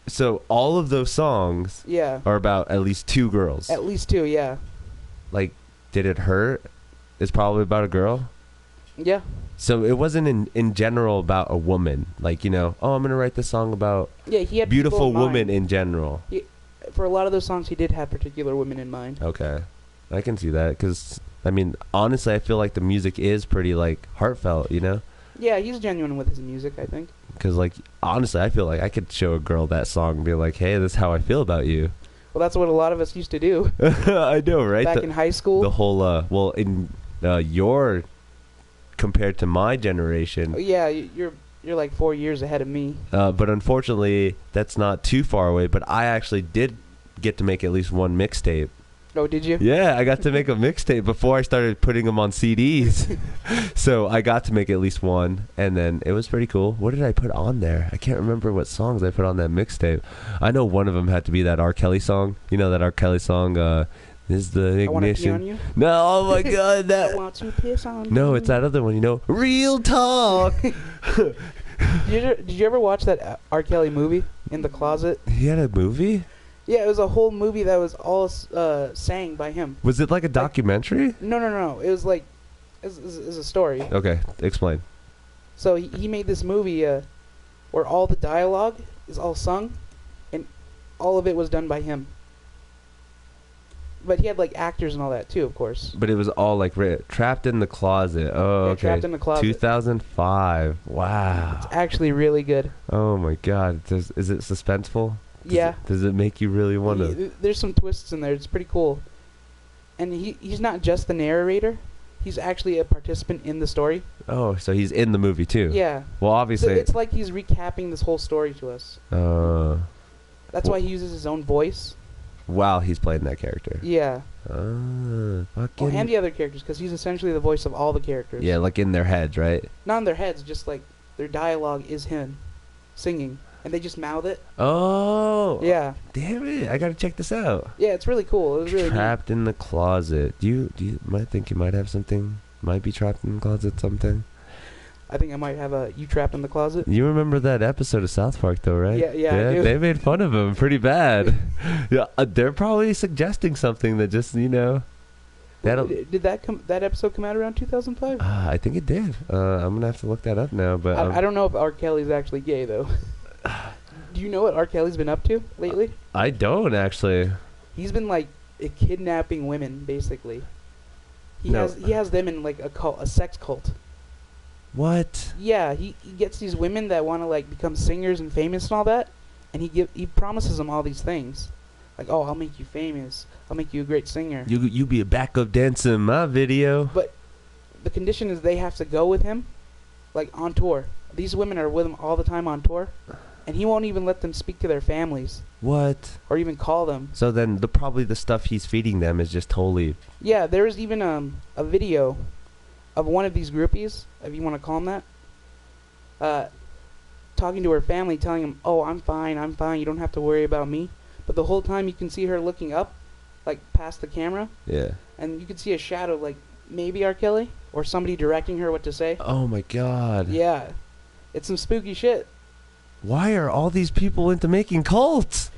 So all of those songs Yeah. are about at least 2 girls. At least 2, yeah. Like, Did It Hurt is probably about a girl. Yeah. So it wasn't in general about a woman, like, oh, I'm gonna write this song about Yeah, he had people beautiful in mind. woman in general. For a lot of those songs, he did have particular women in mind. Okay, I can see that because I mean, honestly, I feel like the music is pretty like heartfelt, Yeah, he's genuine with his music, I think. Because like honestly, I feel like I could show a girl that song and be like, hey, this is how I feel about you. Well, that's what a lot of us used to do I know, right? back in high school. The whole well, in your compared to my generation. Oh, yeah, you're like 4 years ahead of me. But unfortunately, that's not too far away. But I actually did get to make at least one mixtape. Oh, did you? Yeah, I got to make a mixtape before I started putting them on CDs. So I got to make at least one, and then it was pretty cool. What did I put on there? I can't remember what songs I put on that mixtape. I know one of them had to be that R. Kelly song. You know that R. Kelly song, is the ignition. I want to pee on you? No, oh my God. I want to piss on you. No, it's that other one, Real Talk. Did you ever watch that R. Kelly movie, In the Closet? He had a movie? Yeah, it was a whole movie that was all sang by him. Was it like a documentary? No. It was like, it's a story. Okay, explain. So he made this movie where all the dialogue is all sung, and all of it was done by him. But he had like actors and all that too, of course. But it was all like Trapped in the Closet. Oh, Yeah, okay. Trapped in the Closet. 2005. Wow. It's actually really good. Oh my God. Is it suspenseful? Yeah. Does it make you really want to? There's some twists in there. It's pretty cool. And he's not just the narrator. He's actually a participant in the story. Oh, so he's in the movie too. Yeah. Well, So obviously. it's like he's recapping this whole story to us. That's why he uses his own voice. While he's playing that character. Yeah. Fucking. Well, and the other characters, because he's essentially the voice of all the characters. Yeah, like in their heads, right? Not in their heads, just like their dialogue is him singing. And they just mouth it. Oh. Yeah. Damn it. I got to check this out. Yeah, it's really cool. It was really Trapped in the Closet. Do you might think you might have something? Might be trapped in the closet something? I think I might have a You Trapped in the Closet. You remember that episode of South Park though, right? Yeah, I do. They made fun of him pretty bad. Yeah, they're probably suggesting something that just, that'll. Did that episode come out around 2005? I think it did. I'm gonna have to look that up now, but I don't know if R. Kelly's actually gay though. Do you know what R. Kelly's been up to lately? I don't actually. He's been like kidnapping women, basically. He has them in like a sex cult. What? Yeah, he gets these women that want to like become singers and famous and all that, and he promises them all these things, like, oh, I'll make you famous, I'll make you a great singer. You be a backup dancer in my video. But the condition is they have to go with him, like on tour. These women are with him all the time on tour, and he won't even let them speak to their families What? or even call them. So then probably the stuff he's feeding them is just totally. Yeah, there was even a video of one of these groupies, if you want to call them that, talking to her family, telling them, oh, I'm fine, you don't have to worry about me. But the whole time you can see her looking up, like past the camera, Yeah. and you can see a shadow, like maybe R. Kelly, or somebody directing her what to say. Oh my God. Yeah, it's some spooky shit. Why are all these people into making cults?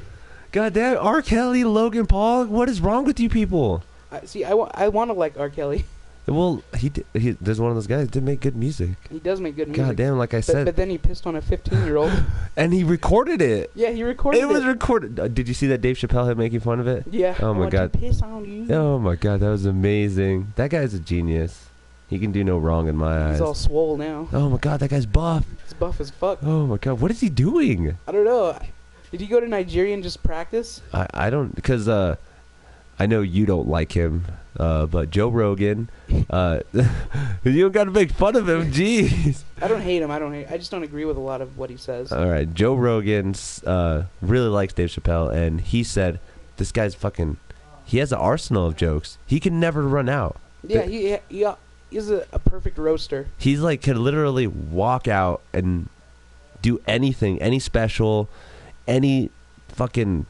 God damn, R. Kelly, Logan Paul, what is wrong with you people? I want to like R. Kelly. Well, there's one of those guys that did make good music. He does make good music. God damn, like I said. But then he pissed on a 15-year-old. And he recorded it. Yeah, he recorded it. It was recorded. Did you see that Dave Chappelle had making fun of it? Yeah. Oh my God. To piss on you. Oh my God, that was amazing. That guy's a genius. He can do no wrong in my eyes. He's all swole now. Oh my God, that guy's buff. He's buff as fuck. Oh my God, what is he doing? I don't know. Did he go to Nigeria and just practice? I don't, because I know you don't like him, but Joe Rogan, you don't got to make fun of him, jeez. I don't hate him. I just don't agree with a lot of what he says. All right, Joe Rogan really likes Dave Chappelle, and he said this guy's he has an arsenal of jokes. He can never run out. Yeah, he's a perfect roaster. He's like could literally walk out and do anything, any special, any fucking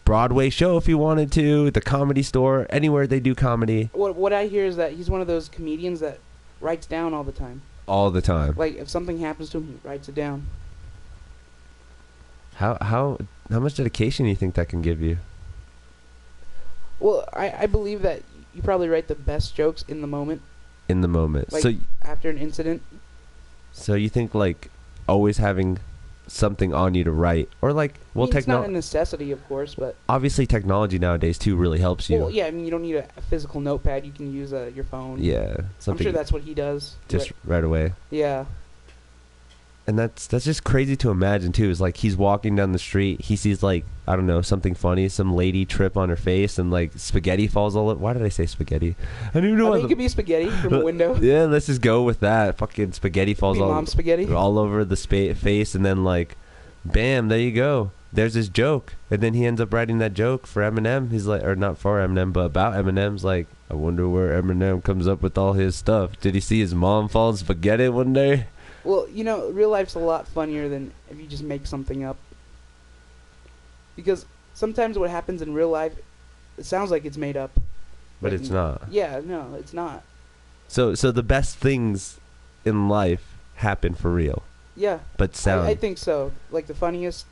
Broadway show if he wanted to, the Comedy Store, anywhere they do comedy. What I hear is that he's one of those comedians that writes down all the time. All the time. Like if something happens to him, he writes it down. How much dedication do you think that can give you? Well, I believe that you probably write the best jokes in the moment. in the moment. Like after an incident. So you think like always having something on you to write, or like, well, it's not a necessity, of course, but obviously technology nowadays too really helps you. Well, yeah, I mean, you don't need a physical notepad. You can use your phone. Yeah, I'm sure that's what he does. Just right away. Yeah. And that's just crazy to imagine too. Is like he's walking down the street, he sees like, I don't know, something funny, some lady trip on her face, and like spaghetti falls all over. Why did I say spaghetti? I don't even know. I mean, it could be spaghetti from a window. Yeah, let's just go with that. Fucking spaghetti falls all over the face, and then like, bam, there you go. There's his joke, and then he ends up writing that joke for Eminem. He's like, or not for Eminem, but about Eminem's like, I wonder where Eminem comes up with all his stuff. Did he see his mom fall in spaghetti one day? Well, real life's a lot funnier than if you just make something up. Because sometimes what happens in real life, it sounds like it's made up. But it's not. Yeah, no, it's not. So the best things in life happen for real. Yeah. But sound. I think so. Like the funniest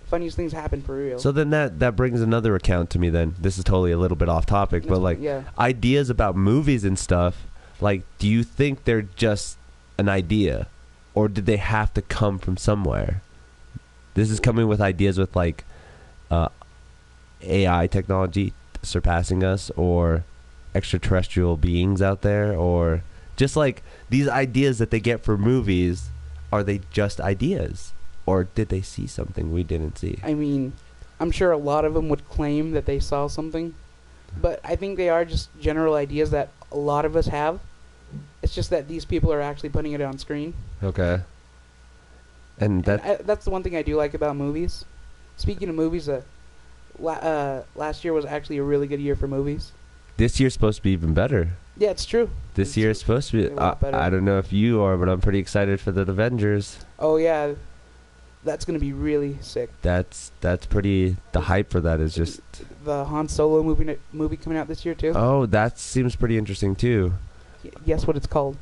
things happen for real. So then that brings another account to me then. This is totally a little bit off topic, but like ideas about movies and stuff, like do you think they're just an idea? Or did they have to come from somewhere? This is coming with ideas with like AI technology surpassing us, or extraterrestrial beings out there, or just like these ideas that they get for movies. Are they just ideas, or did they see something we didn't see? I mean, I'm sure a lot of them would claim that they saw something, but I think they are just general ideas that a lot of us have. It's just that these people are actually putting it on screen. Okay. And that's the one thing I do like about movies. Speaking of movies, last year was actually a really good year for movies. This year's supposed to be even better. Yeah, it's true. This year is supposed to be a lot better. I don't know if you are, but I'm pretty excited for the Avengers. Oh yeah, that's gonna be really sick. That's pretty. The hype for that is just the Han Solo movie coming out this year too. Oh, that seems pretty interesting too. Guess what it's called?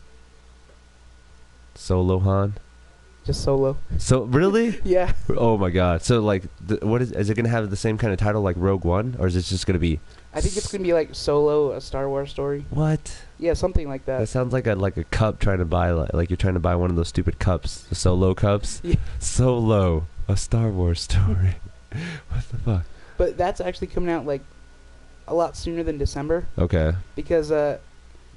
Solo Han. Just Solo. So really? Yeah. Oh my God. So like, what is it gonna have the same kind of title like Rogue One, or is it just gonna be? I think it's gonna be like Solo, a Star Wars story. What? Yeah, something like that. That sounds like a cup trying to buy like you're trying to buy one of those stupid cups, the Solo cups. Yeah. Solo, a Star Wars story. What the fuck? But that's actually coming out like a lot sooner than December. Okay. Because they're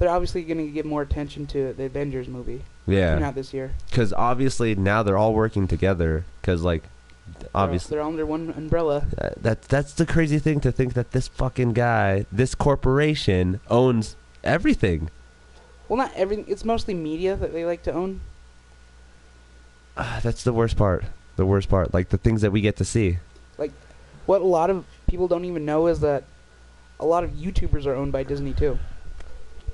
obviously gonna give more attention to the Avengers movie. Yeah. Coming out this year. Because obviously now they're all working together. Because like, obviously they're all under one umbrella. That's the crazy thing, to think that this fucking guy, this corporation, owns everything. Well, not everything. It's mostly media that they like to own. That's the worst part. The worst part, like the things that we get to see. Like, what a lot of people don't even know is that a lot of YouTubers are owned by Disney too.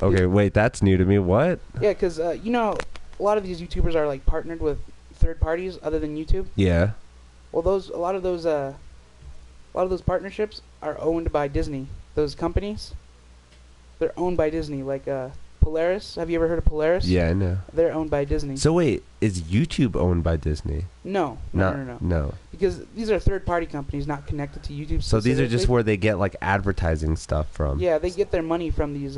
Okay, wait, that's new to me. What? Yeah, because a lot of these YouTubers are like partnered with third parties other than YouTube. Yeah. Well, a lot of those partnerships are owned by Disney. Those companies, they're owned by Disney. Like Polaris. Have you ever heard of Polaris? Yeah, I know. They're owned by Disney. So wait, is YouTube owned by Disney? No. Because these are third-party companies not connected to YouTube. So these are just where they get like advertising stuff from. Yeah, they get their money from these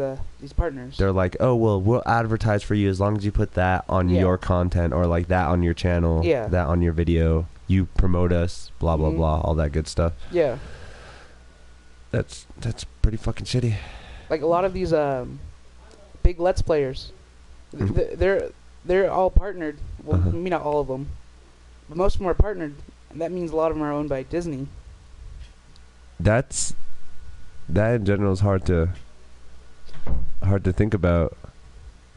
partners. They're like, oh well, we'll advertise for you as long as you put that on your content, or like that on your channel. Yeah. That on your video. You promote us. Blah blah blah. All that good stuff. Yeah. That's pretty fucking shitty. Like a lot of these big Let's Players, they're all partnered. Well, maybe not all of them, but most of them are partnered, and that means a lot of them are owned by Disney. That in general is hard to think about.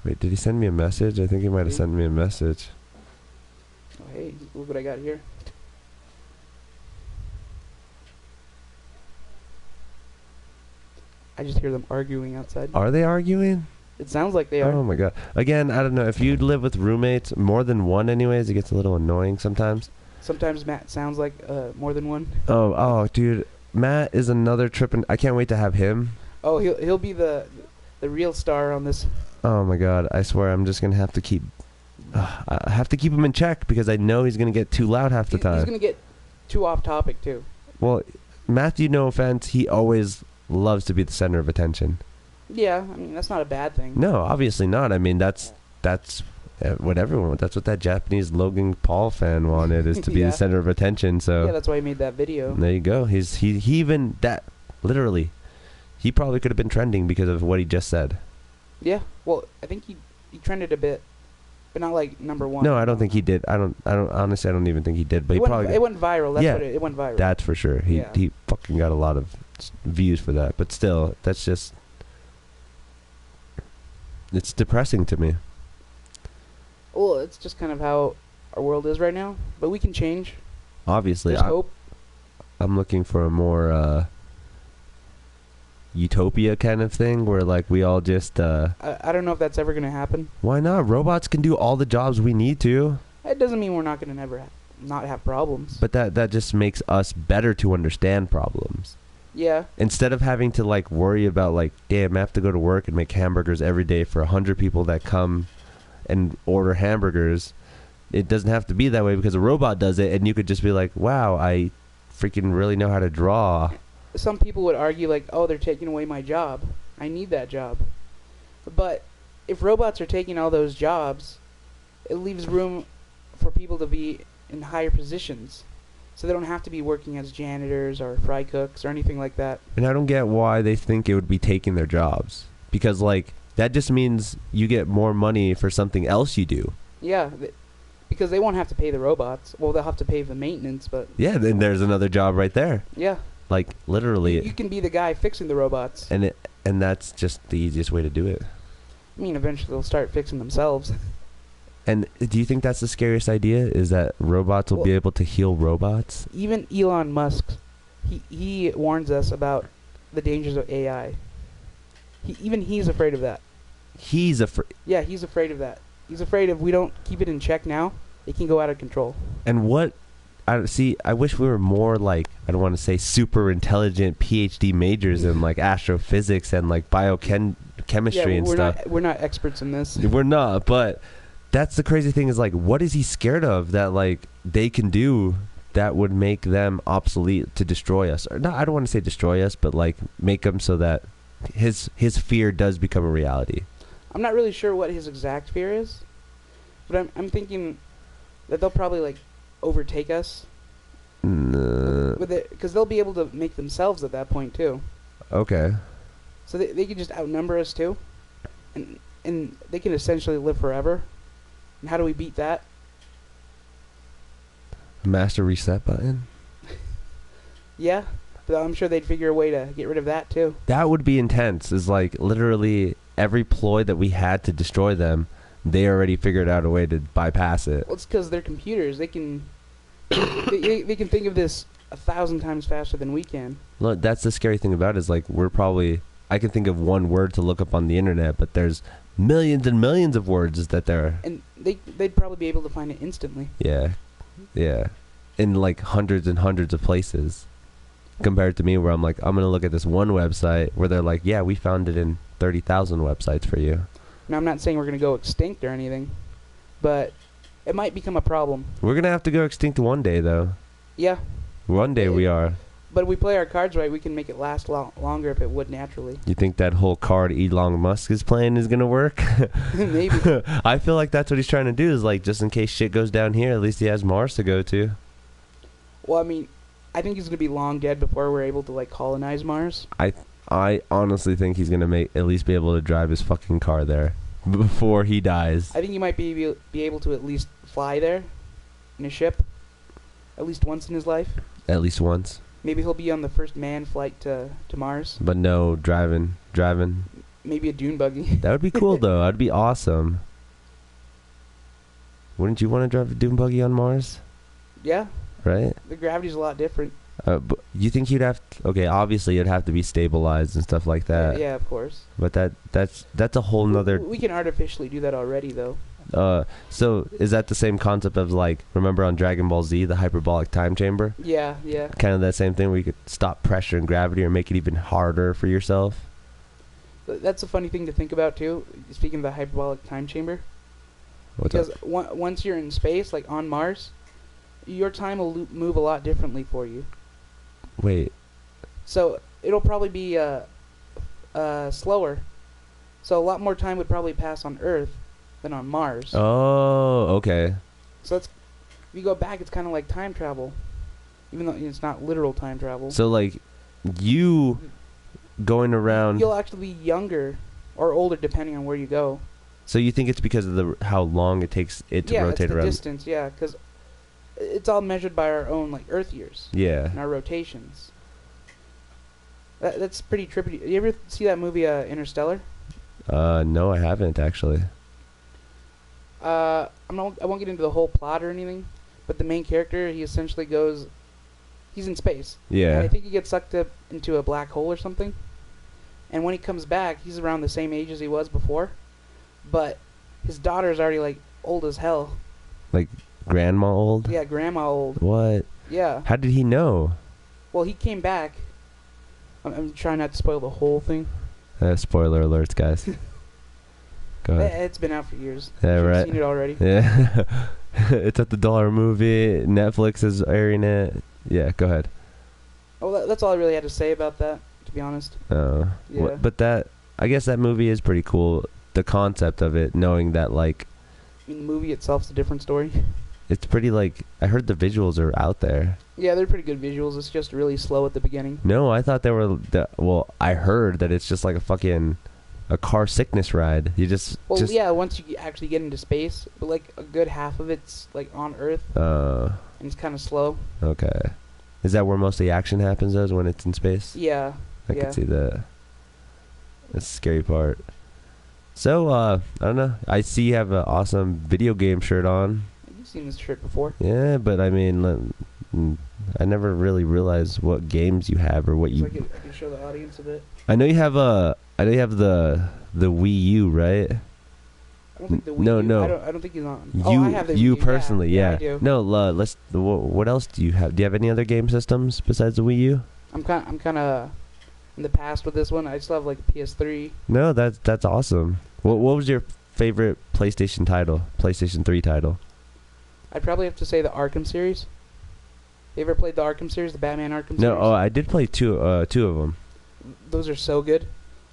Wait, did he send me a message? I think he might have sent me a message. Oh, hey, look what I got here. I just hear them arguing outside. Are they arguing? It sounds like they are. Oh my God. Again, I don't know. If you live with roommates, more than one anyways, it gets a little annoying sometimes. Sometimes Matt sounds like more than one. Oh, dude. Matt is another trip, and I can't wait to have him. Oh, he'll be the real star on this. Oh my God. I swear I'm just going to have to keep I have to keep him in check, because I know he's going to get too loud half the time. He's going to get too off topic too. Well, Matthew, no offense, he always loves to be the center of attention. Yeah, I mean that's not a bad thing. No, obviously not. I mean, that's what everyone. That's what that Japanese Logan Paul fan wanted, is to be Yeah. the center of attention. So Yeah, that's why he made that video. there you go. He even that literally, he probably could have been trending because of what he just said. Yeah. Well, I think he trended a bit, but not like number one. No, I don't think he did. I don't honestly, I don't even think he did. But he probably it went viral. That's Yeah. what it went viral. that's for sure. He Yeah. he fucking got a lot of views for that. But still, that's just, it's depressing to me. Well, it's just kind of how our world is right now. But we can change. Obviously, There's hope. I'm looking for a more utopia kind of thing where like we all just I don't know if that's ever gonna happen. why not? Robots can do all the jobs we need to. It doesn't mean we're not gonna not have problems. But that just makes us better to understand problems. Yeah. Instead of having to like worry about like, damn, I have to go to work and make hamburgers every day for 100 people that come and order hamburgers. It doesn't have to be that way because a robot does it, and you could just be like, wow, I freaking really know how to draw. Some people would argue like, oh, they're taking away my job. I need that job. But if robots are taking all those jobs, it leaves room for people to be in higher positions. So they don't have to be working as janitors or fry cooks or anything like that. And I don't get why they think it would be taking their jobs. Because like, that just means you get more money for something else you do. Yeah, because they won't have to pay the robots. Well, they'll have to pay the maintenance, but Yeah, then there's another job right there. yeah. Like literally, You can be the guy fixing the robots. and that's just the easiest way to do it. I mean, eventually they'll start fixing themselves. And do you think that's the scariest idea? Is that robots will be able to heal robots? Even Elon Musk, he warns us about the dangers of AI. He's afraid of that. He's afraid. Yeah, he's afraid of that. He's afraid if we don't keep it in check now, it can go out of control. And what? I wish we were more like, I don't want to say super intelligent PhD majors in like astrophysics and like biochemistry and stuff. We're not experts in this. We're not, but that's the crazy thing is like, what is he scared of that like they can do that would make them obsolete to destroy us? Or not, I don't want to say destroy us, but like make them so that his fear does become a reality. I'm not really sure what his exact fear is, but I'm thinking that they'll probably like overtake us with it, because they'll be able to make themselves at that point too. Okay. So they can just outnumber us too, and they can essentially live forever. And how do we beat that? Master reset button. Yeah, but I'm sure they'd figure a way to get rid of that too. That would be intense. Is like literally every ploy that we had to destroy them, they already figured out a way to bypass it. Well, it's because they're computers. They can they can think of this 1,000 times faster than we can. Look, that's the scary thing about it, is like I can think of one word to look up on the internet, but there's millions and millions of words that there. And they'd probably be able to find it instantly. Yeah, in like hundreds and hundreds of places, compared to me, where I'm like, I'm gonna look at this one website where they're like, yeah, we found it in 30,000 websites for you. Now, I'm not saying we're going to go extinct or anything, but it might become a problem. We're gonna have to go extinct one day, though. Yeah, One day we are. but if we play our cards right, we can make it last longer if it would naturally. You think that whole card Elon Musk is playing is gonna work? Maybe. I feel like that's what he's trying to do, is like, just in case shit goes down here, at least he has Mars to go to. Well, I mean, I think he's going to be long dead before we're able to like colonize Mars. I honestly think he's gonna at least be able to drive his fucking car there before he dies. I think he might be able to at least fly there in a ship at least once in his life. At least once. Maybe he'll be on the first manned flight to Mars. But no driving. Maybe a dune buggy. That would be cool though. That'd be awesome. Wouldn't you want to drive a dune buggy on Mars? Yeah, Right? the gravity's a lot different. But you think you'd have okay, obviously it'd have to be stabilized and stuff like that. Yeah, of course. But that's a whole nother. We can artificially do that already, though. So is that the same concept of like, remember on Dragon Ball Z, the hyperbolic time chamber? Yeah. Kind of that same thing where you could stop pressure and gravity or make it even harder for yourself. That's a funny thing to think about too. Speaking of the hyperbolic time chamber, What's because up? once you're in space, like on Mars, your time will move a lot differently for you. Wait. So it'll probably be slower So a lot more time would probably pass on Earth than on Mars. Oh, okay. So that's if you go back, it's kind of like time travel, even though it's not literal time travel. So like, you going around. You'll actually be younger or older depending on where you go. So you think it's because of how long it takes it to rotate it's the around? distance. Yeah, because it's all measured by our own like Earth years Yeah. and our rotations. That's pretty trippy. You ever see that movie Interstellar? No, I haven't actually. I won't get into the whole plot or anything, but the main character, he essentially goes, he's in space. Yeah. And I think he gets sucked up into a black hole or something. And when he comes back, he's around the same age as he was before, but his daughter's already like old as hell. Like grandma old? Yeah, grandma old. What? Yeah. How did he know? Well, he came back. I'm trying not to spoil the whole thing. Spoiler alerts, guys. Go ahead. It's been out for years. Yeah, You've right. seen it already. Yeah. It's at the dollar movie. Netflix is airing it. Yeah, go ahead. Oh, that's all I really had to say about that, to be honest. Yeah. But I guess that movie is pretty cool. The concept of it, knowing that like, I mean, the movie itself's a different story. it's pretty like, I heard the visuals are out there. Yeah, they're pretty good visuals. It's just really slow at the beginning. No, I thought they were. Well, I heard that it's just like a car sickness ride. You just. Well, yeah, once you actually get into space, but like a good half of it's like on Earth, and it's kind of slow. Okay. Is that where most of the action happens? Though, is when it's in space? Yeah. I can see that. That's the scary part. So, I don't know. I see you have an awesome video game shirt on. You've seen this shirt before. Yeah, but I mean, I never really realized what games you have or what So you. I can show the audience a bit. I know you have the Wii U, right? I don't think the Wii No, U, no. I don't think he's on. You, I have the Wii you U, personally, yeah. I do. No, let's. What else do you have? Do you have any other game systems besides the Wii U? I'm kind of in the past with this one. I still have like a PS3. No, that's awesome. What was your favorite PlayStation title? PlayStation 3 title? I'd probably have to say the Arkham series. You ever played the Arkham series, the Batman Arkham series? No, I did play two of them. Those are so good.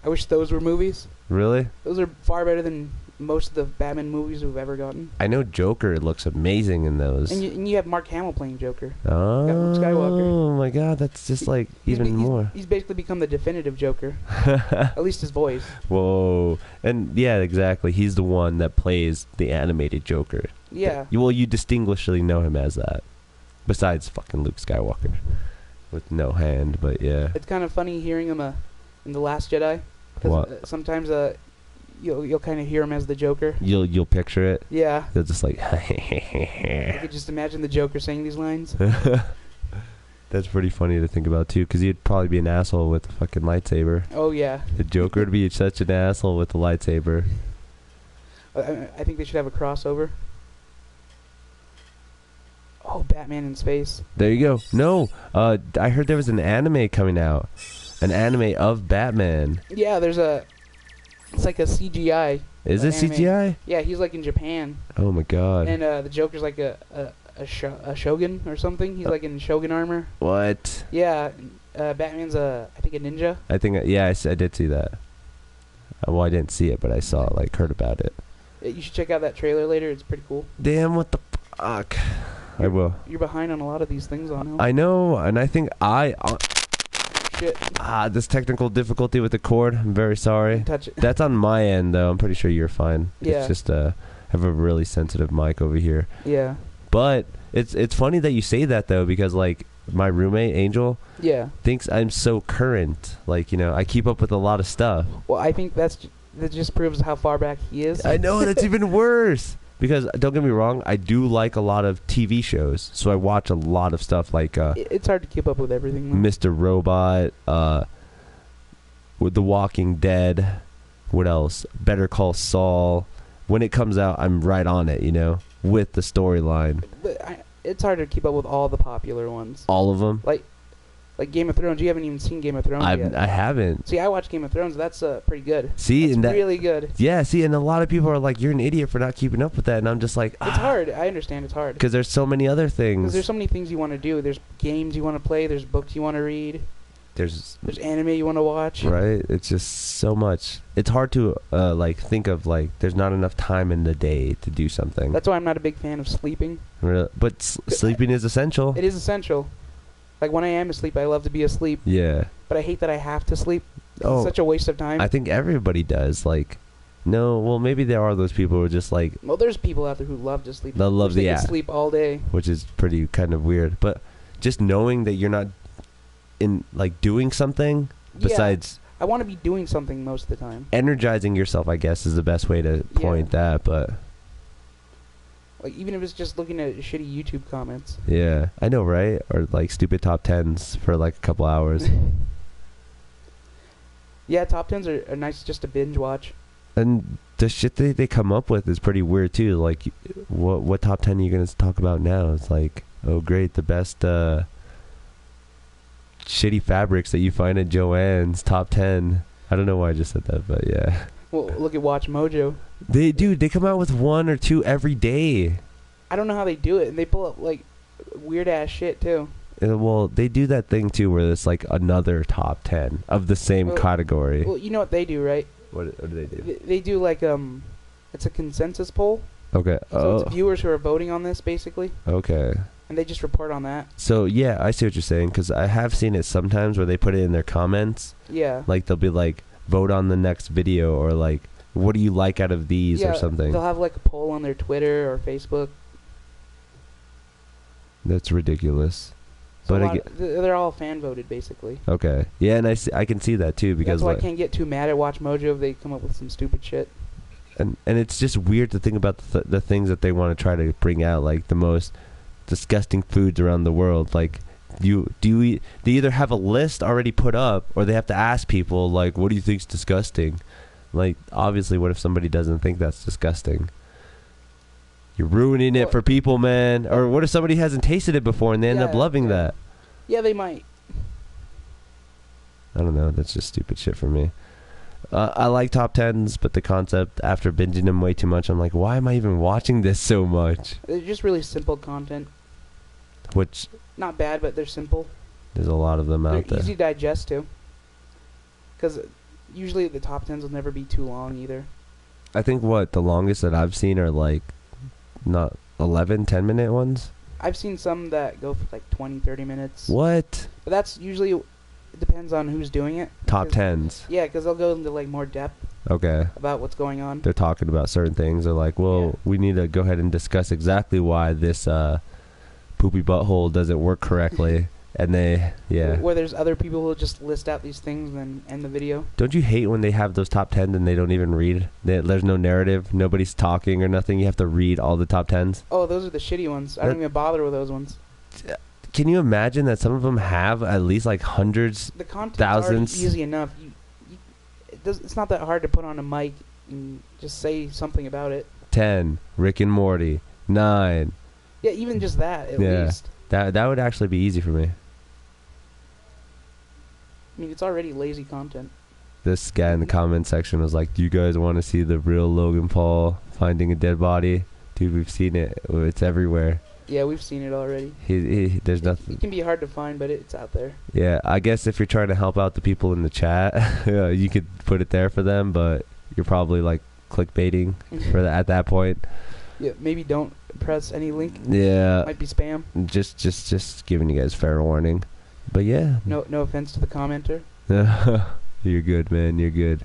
I wish those were movies. Really? Those are far better than most of the Batman movies we've ever gotten. I know Joker looks amazing in those. And you have Mark Hamill playing Joker. Oh, Luke Skywalker. Oh my God, that's just like even more. He's basically become the definitive Joker. At least his voice. Whoa. And yeah, exactly. He's the one that plays the animated Joker. Yeah. Well, you distinguishedly know him as that. Besides fucking Luke Skywalker. With no hand, but yeah. It's kind of funny hearing him in The Last Jedi. What? Sometimes you'll kind of hear him as the Joker. You'll picture it. Yeah. They're just like. I could just imagine the Joker saying these lines. That's pretty funny to think about too, because he'd probably be an asshole with a fucking lightsaber. Oh yeah. The Joker would be such an asshole with the lightsaber. I think they should have a crossover. Oh, Batman in space. There you go. No, I heard there was an anime coming out. An anime of Batman. Yeah, it's like a CGI. Is it anime. CGI? Yeah, he's like in Japan. Oh my God. And the Joker's like a shogun or something. He's like in shogun armor. What? Yeah, Batman's I think a ninja. I think, yeah, I did see that. Well, I didn't see it, but I saw, heard about it. You should check out that trailer later. It's pretty cool. Damn, what the fuck? I will. You're behind on a lot of these things on him. I know, and I think Shit. this technical difficulty with the cord. I'm very sorry. Touch it. That's on my end, though. I'm pretty sure you're fine. Yeah. It's just I have a really sensitive mic over here. Yeah. But it's funny that you say that, though, because, my roommate, Angel, Yeah. thinks I'm so current. I keep up with a lot of stuff. Well, I think that just proves how far back he is. I know, that's even worse. Because, don't get me wrong, I do like a lot of TV shows. So I watch a lot of stuff like It's hard to keep up with everything, though. Mr. Robot, with The Walking Dead. What else? Better Call Saul. When it comes out, I'm right on it, with the storyline. But it's hard to keep up with all the popular ones. All of them? Like Game of Thrones. You haven't even seen Game of Thrones yet. I haven't. See, I watched Game of Thrones. That's pretty good. See, that's and really good. Yeah, see, and a lot of people are like, "You're an idiot for not keeping up with that," and I'm just like, It's hard. I understand it's hard. Because there's so many other things. Because there's so many things you want to do. There's games you want to play. There's books you want to read. there's anime you want to watch. right. It's just so much. It's hard to like think of like there's not enough time in the day to do something. That's why I'm not a big fan of sleeping. But sleeping is essential. It is essential. Like when I am asleep, I love to be asleep. Yeah. But I hate that I have to sleep. Oh, It's such a waste of time. I think everybody does. Like, no, well, maybe there are those people who are just like, Well, there's people out there who love to sleep. They'll love they the can app. sleep all day. which is pretty kind of weird. But just knowing that you're not in like doing something besides I want to be doing something most of the time. energizing yourself, I guess, is the best way to point that. But Like even if it's just looking at shitty YouTube comments. yeah, I know, right? Or like stupid top tens for like a couple hours. Yeah, top tens are nice just to binge watch. And the shit they come up with is pretty weird too. Like, what top 10 are you gonna talk about now? It's like, oh great, the best shitty fabrics that you find at Joann's top 10. I don't know why I just said that, but yeah. Well, look at Watch Mojo. They come out with 1 or 2 every day. I don't know how they do it, and they pull up like weird ass shit too. Well, they do that thing too, where it's like another top 10 of the same category. Well, you know what they do, right? What do they do? They do like it's a consensus poll. Okay. So it's viewers who are voting on this basically, Okay. and they just report on that. So yeah, I see what you're saying, because I have seen it sometimes where they put it in their comments. Yeah. Like they'll be like, vote on the next video, or like, what do you like out of these, or something. They'll have like a poll on their Twitter or Facebook. That's ridiculous. So But they're all fan voted basically. okay, yeah, and I can see that too, because That's why like, I can't get too mad at Watch Mojo if they come up with some stupid shit. and it's just weird to think about the things that they want to try to bring out, like the most disgusting foods around the world. Like, they either have a list already put up, or they have to ask people like, what do you think's disgusting? Like, obviously, what if somebody doesn't think that's disgusting? You're ruining it for people, man. Or what if somebody hasn't tasted it before and they end up loving that? Yeah, they might. I don't know. That's just stupid shit for me. I like top tens, but the concept, after binging them way too much, I'm like, why am I even watching this so much? They're just really simple content. Which, Not bad, but they're simple. there's a lot of them They're out there. easy to digest too. Because usually the top tens will never be too long either. I think the longest that I've seen are like not 11, 10-minute ones. I've seen some that go for like 20, 30 minutes. What? But that's usually, it depends on who's doing it. Top tens. Yeah, because they'll go into like more depth Okay. about what's going on. They're talking about certain things. They're like, well, we need to go ahead and discuss exactly why this poopy butthole doesn't work correctly. And Where there's other people who just list out these things and then end the video. Don't you hate when they have those top 10s and they don't even read? There's no narrative. Nobody's talking or nothing. You have to read all the top 10s. Oh, those are the shitty ones. I don't even bother with those ones. Can you imagine that some of them have at least like hundreds, The content's thousands? already easy enough. It's not that hard to put on a mic and just say something about it. 10, Rick and Morty, 9. Yeah, even just that at Yeah. least. That would actually be easy for me. I mean, it's already lazy content. This guy in the comment section was like, do you guys want to see the real Logan Paul finding a dead body? Dude, we've seen it. It's everywhere. Yeah, we've seen it already. There's nothing. It can be hard to find, but it's out there. Yeah, I guess if you're trying to help out the people in the chat, you could put it there for them, but you're probably like clickbaiting at that point. Yeah, maybe don't press any link. Yeah. Might be spam. Just giving you guys fair warning. But yeah. No offense to the commenter. You're good, man. You're good.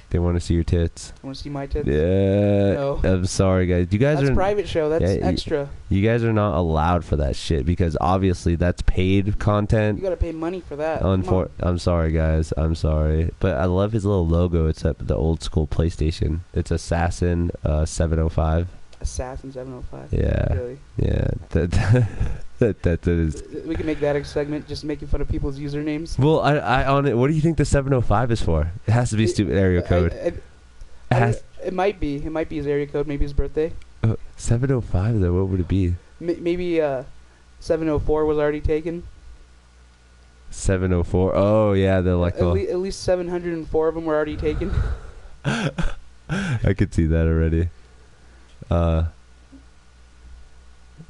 They want to see your tits. Want to see my tits? Yeah. No. I'm sorry, guys. You guys That's are private show. That's extra. You guys are not allowed for that shit, because obviously that's paid content. You gotta pay money for that. I'm sorry, guys. I'm sorry, but I love his little logo. It's the old school PlayStation. It's Assassin 705. Assassin 705. Yeah. Really? Yeah. That is. We can make that a segment, just making fun of people's usernames. Well, I on it. What do you think the 705 is for? It has to be stupid area code. It might be. It might be his area code. Maybe his birthday. 705 though. What would it be? Maybe 704 was already taken. 704. Oh yeah, they're like. At least 704 of them were already taken. I could see that already.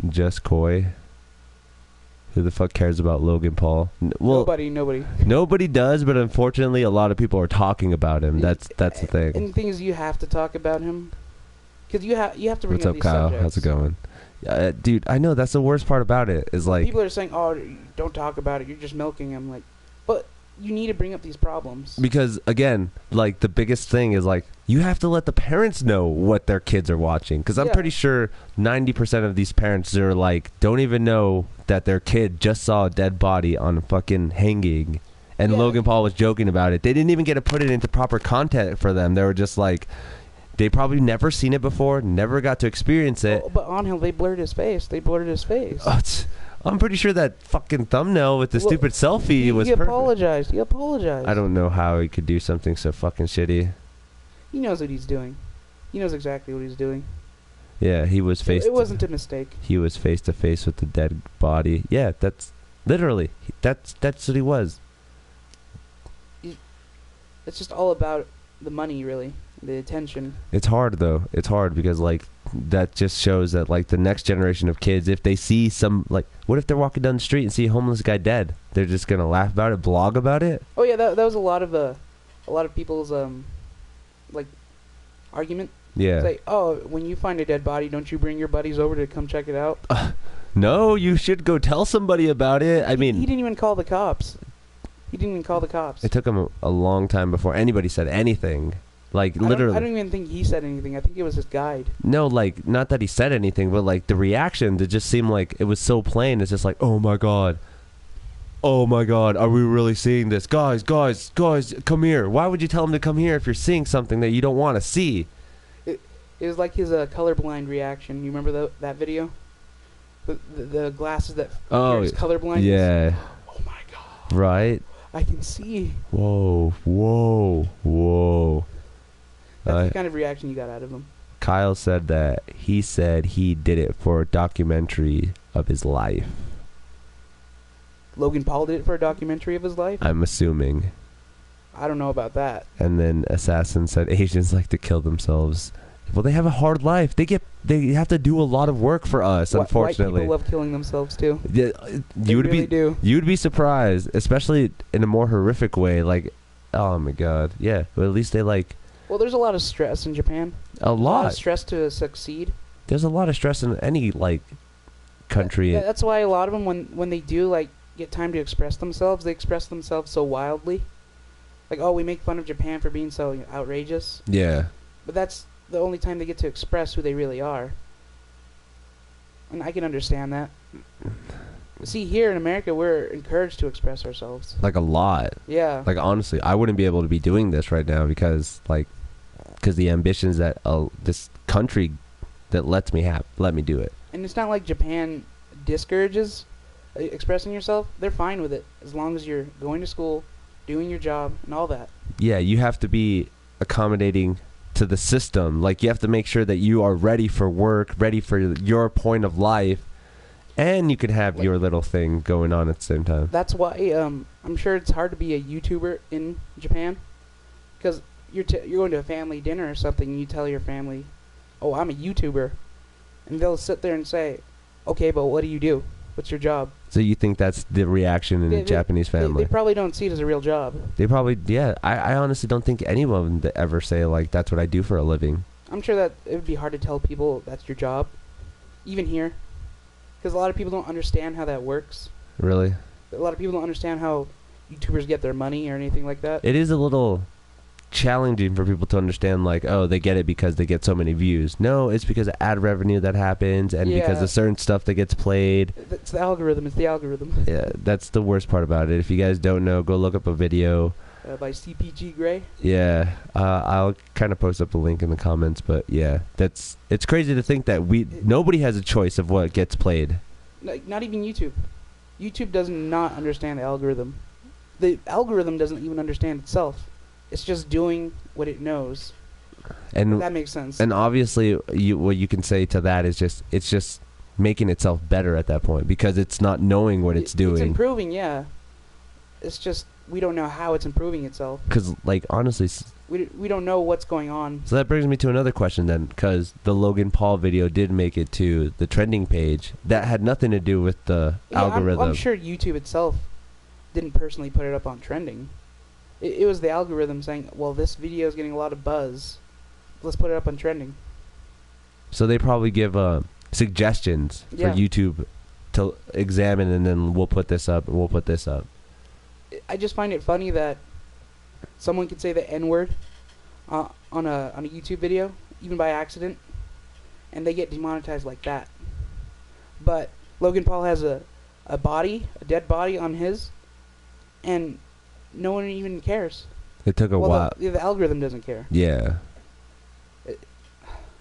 Just Coy. Who the fuck cares about Logan Paul? Well, Nobody. nobody does, but unfortunately, a lot of people are talking about him. That's the thing. And the thing is, you have to talk about him because you have to bring What's up up, these Kyle? subjects. How's it going? Dude, I know that's the worst part about it. Is like People are saying, "Oh, don't talk about it. You're just milking him." Like, but you need to bring up these problems. because again, like the biggest thing is like you have to let the parents know what their kids are watching. Because I'm Yeah. pretty sure 90% of these parents are like don't even know that their kid just saw a dead body on a fucking hanging, and Yeah. Logan Paul was joking about it. They didn't even get to put it into proper content for them. They were just like. They probably never seen it before, never got to experience it. Oh, but on him, they blurred his face. I'm pretty sure that fucking thumbnail with the Well, stupid selfie was He perfect. apologized. He apologized. I don't know how he could do something so fucking shitty. He knows what he's doing. He knows exactly what he's doing. Yeah, he was face. It wasn't a mistake. He was face to face with the dead body. Yeah, that's literally that's what he was. It's just all about the money, really, the attention. It's hard though. It's hard because like that just shows that like the next generation of kids, if they see some like, what if they're walking down the street and see a homeless guy dead? They're just gonna laugh about it, blog about it. Oh yeah, that was a lot of people's like argument. Yeah. It's like, oh, when you find a dead body, don't you bring your buddies over to come check it out? No, you should go tell somebody about it. I mean, he didn't even call the cops. it took him a long time before anybody said anything. Like literally. I don't even think he said anything. I think it was his guide. No, like not that he said anything, but like the reaction, it just seemed like it was so plain. It's just like, oh my god, are we really seeing this? Guys, come here. Why would you tell him to come here if you're seeing something that you don't want to see? It was like his colorblind reaction. You remember that video? The glasses that his colorblind. Yeah. Oh my god. Right. I can see. Whoa. That's the kind of reaction you got out of him. Kyle said that he did it for a documentary of his life. Logan Paul did it for a documentary of his life? I'm assuming. I don't know about that. And then Assassin said Asians like to kill themselves. Well, they have a hard life. They have to do a lot of work for us, unfortunately. White people love killing themselves too. Yeah, you'd be surprised, especially in a more horrific way. Like, oh my god, yeah. But at least they like. Well, there's a lot of stress in Japan. A lot of stress to succeed. There's a lot of stress in any like country. That's why a lot of them, when they do like get time to express themselves, they express themselves so wildly. Like, oh, we make fun of Japan for being so outrageous. Yeah. But that's the only time they get to express who they really are. And I can understand that. See, here in America, we're encouraged to express ourselves. Like a lot. Yeah. Like honestly, I wouldn't be able to be doing this right now because the ambitions that this country that let me do it. And it's not like Japan discourages expressing yourself. They're fine with it as long as you're going to school, doing your job, and all that. Yeah, you have to be accommodating to the system. Like you have to make sure that you are ready for work, ready for your point of life, and you can have your little thing going on at the same time. That's why I'm sure it's hard to be a YouTuber in Japan, because you're going to a family dinner or something, and you tell your family, "Oh, I'm a YouTuber," and they'll sit there and say, "Okay, but what do you do? What's your job?" So you think that's the reaction in a Japanese family? They probably don't see it as a real job. They probably, yeah. I honestly don't think anyone would ever say like that's what I do for a living. I'm sure that it would be hard to tell people that's your job, even here, because a lot of people don't understand how that works. Really? A lot of people don't understand how YouTubers get their money or anything like that. It is a little challenging for people to understand, like, oh, they get it because they get so many views. No, it's because of ad revenue that happens and because of certain stuff that gets played. It's the algorithm. It's the algorithm. Yeah, that's the worst part about it. If you guys don't know, go look up a video. By CPG Gray. Yeah, I'll kind of post up a link in the comments, but yeah, it's crazy to think that nobody has a choice of what gets played. Like, not even YouTube. YouTube does not understand the algorithm. The algorithm doesn't even understand itself. It's just doing what it knows. And if that makes sense. And obviously, what you can say to that is it's just making itself better at that point because it's not knowing what it's doing. It's improving, yeah. It's just we don't know how it's improving itself. Because, like, honestly, We don't know what's going on. so that brings me to another question then, because the Logan Paul video did make it to the trending page. That had nothing to do with the Yeah, algorithm. I'm sure YouTube itself didn't personally put it up on trending. It was the algorithm saying, well, this video is getting a lot of buzz. Let's put it up on trending. So they probably give suggestions for Yeah. YouTube to examine, and then we'll put this up and we'll put this up. I just find it funny that someone could say the N-word on a YouTube video, even by accident, and they get demonetized like that. But Logan Paul has a dead body on his, and no one even cares. It took a while. The algorithm doesn't care. Yeah.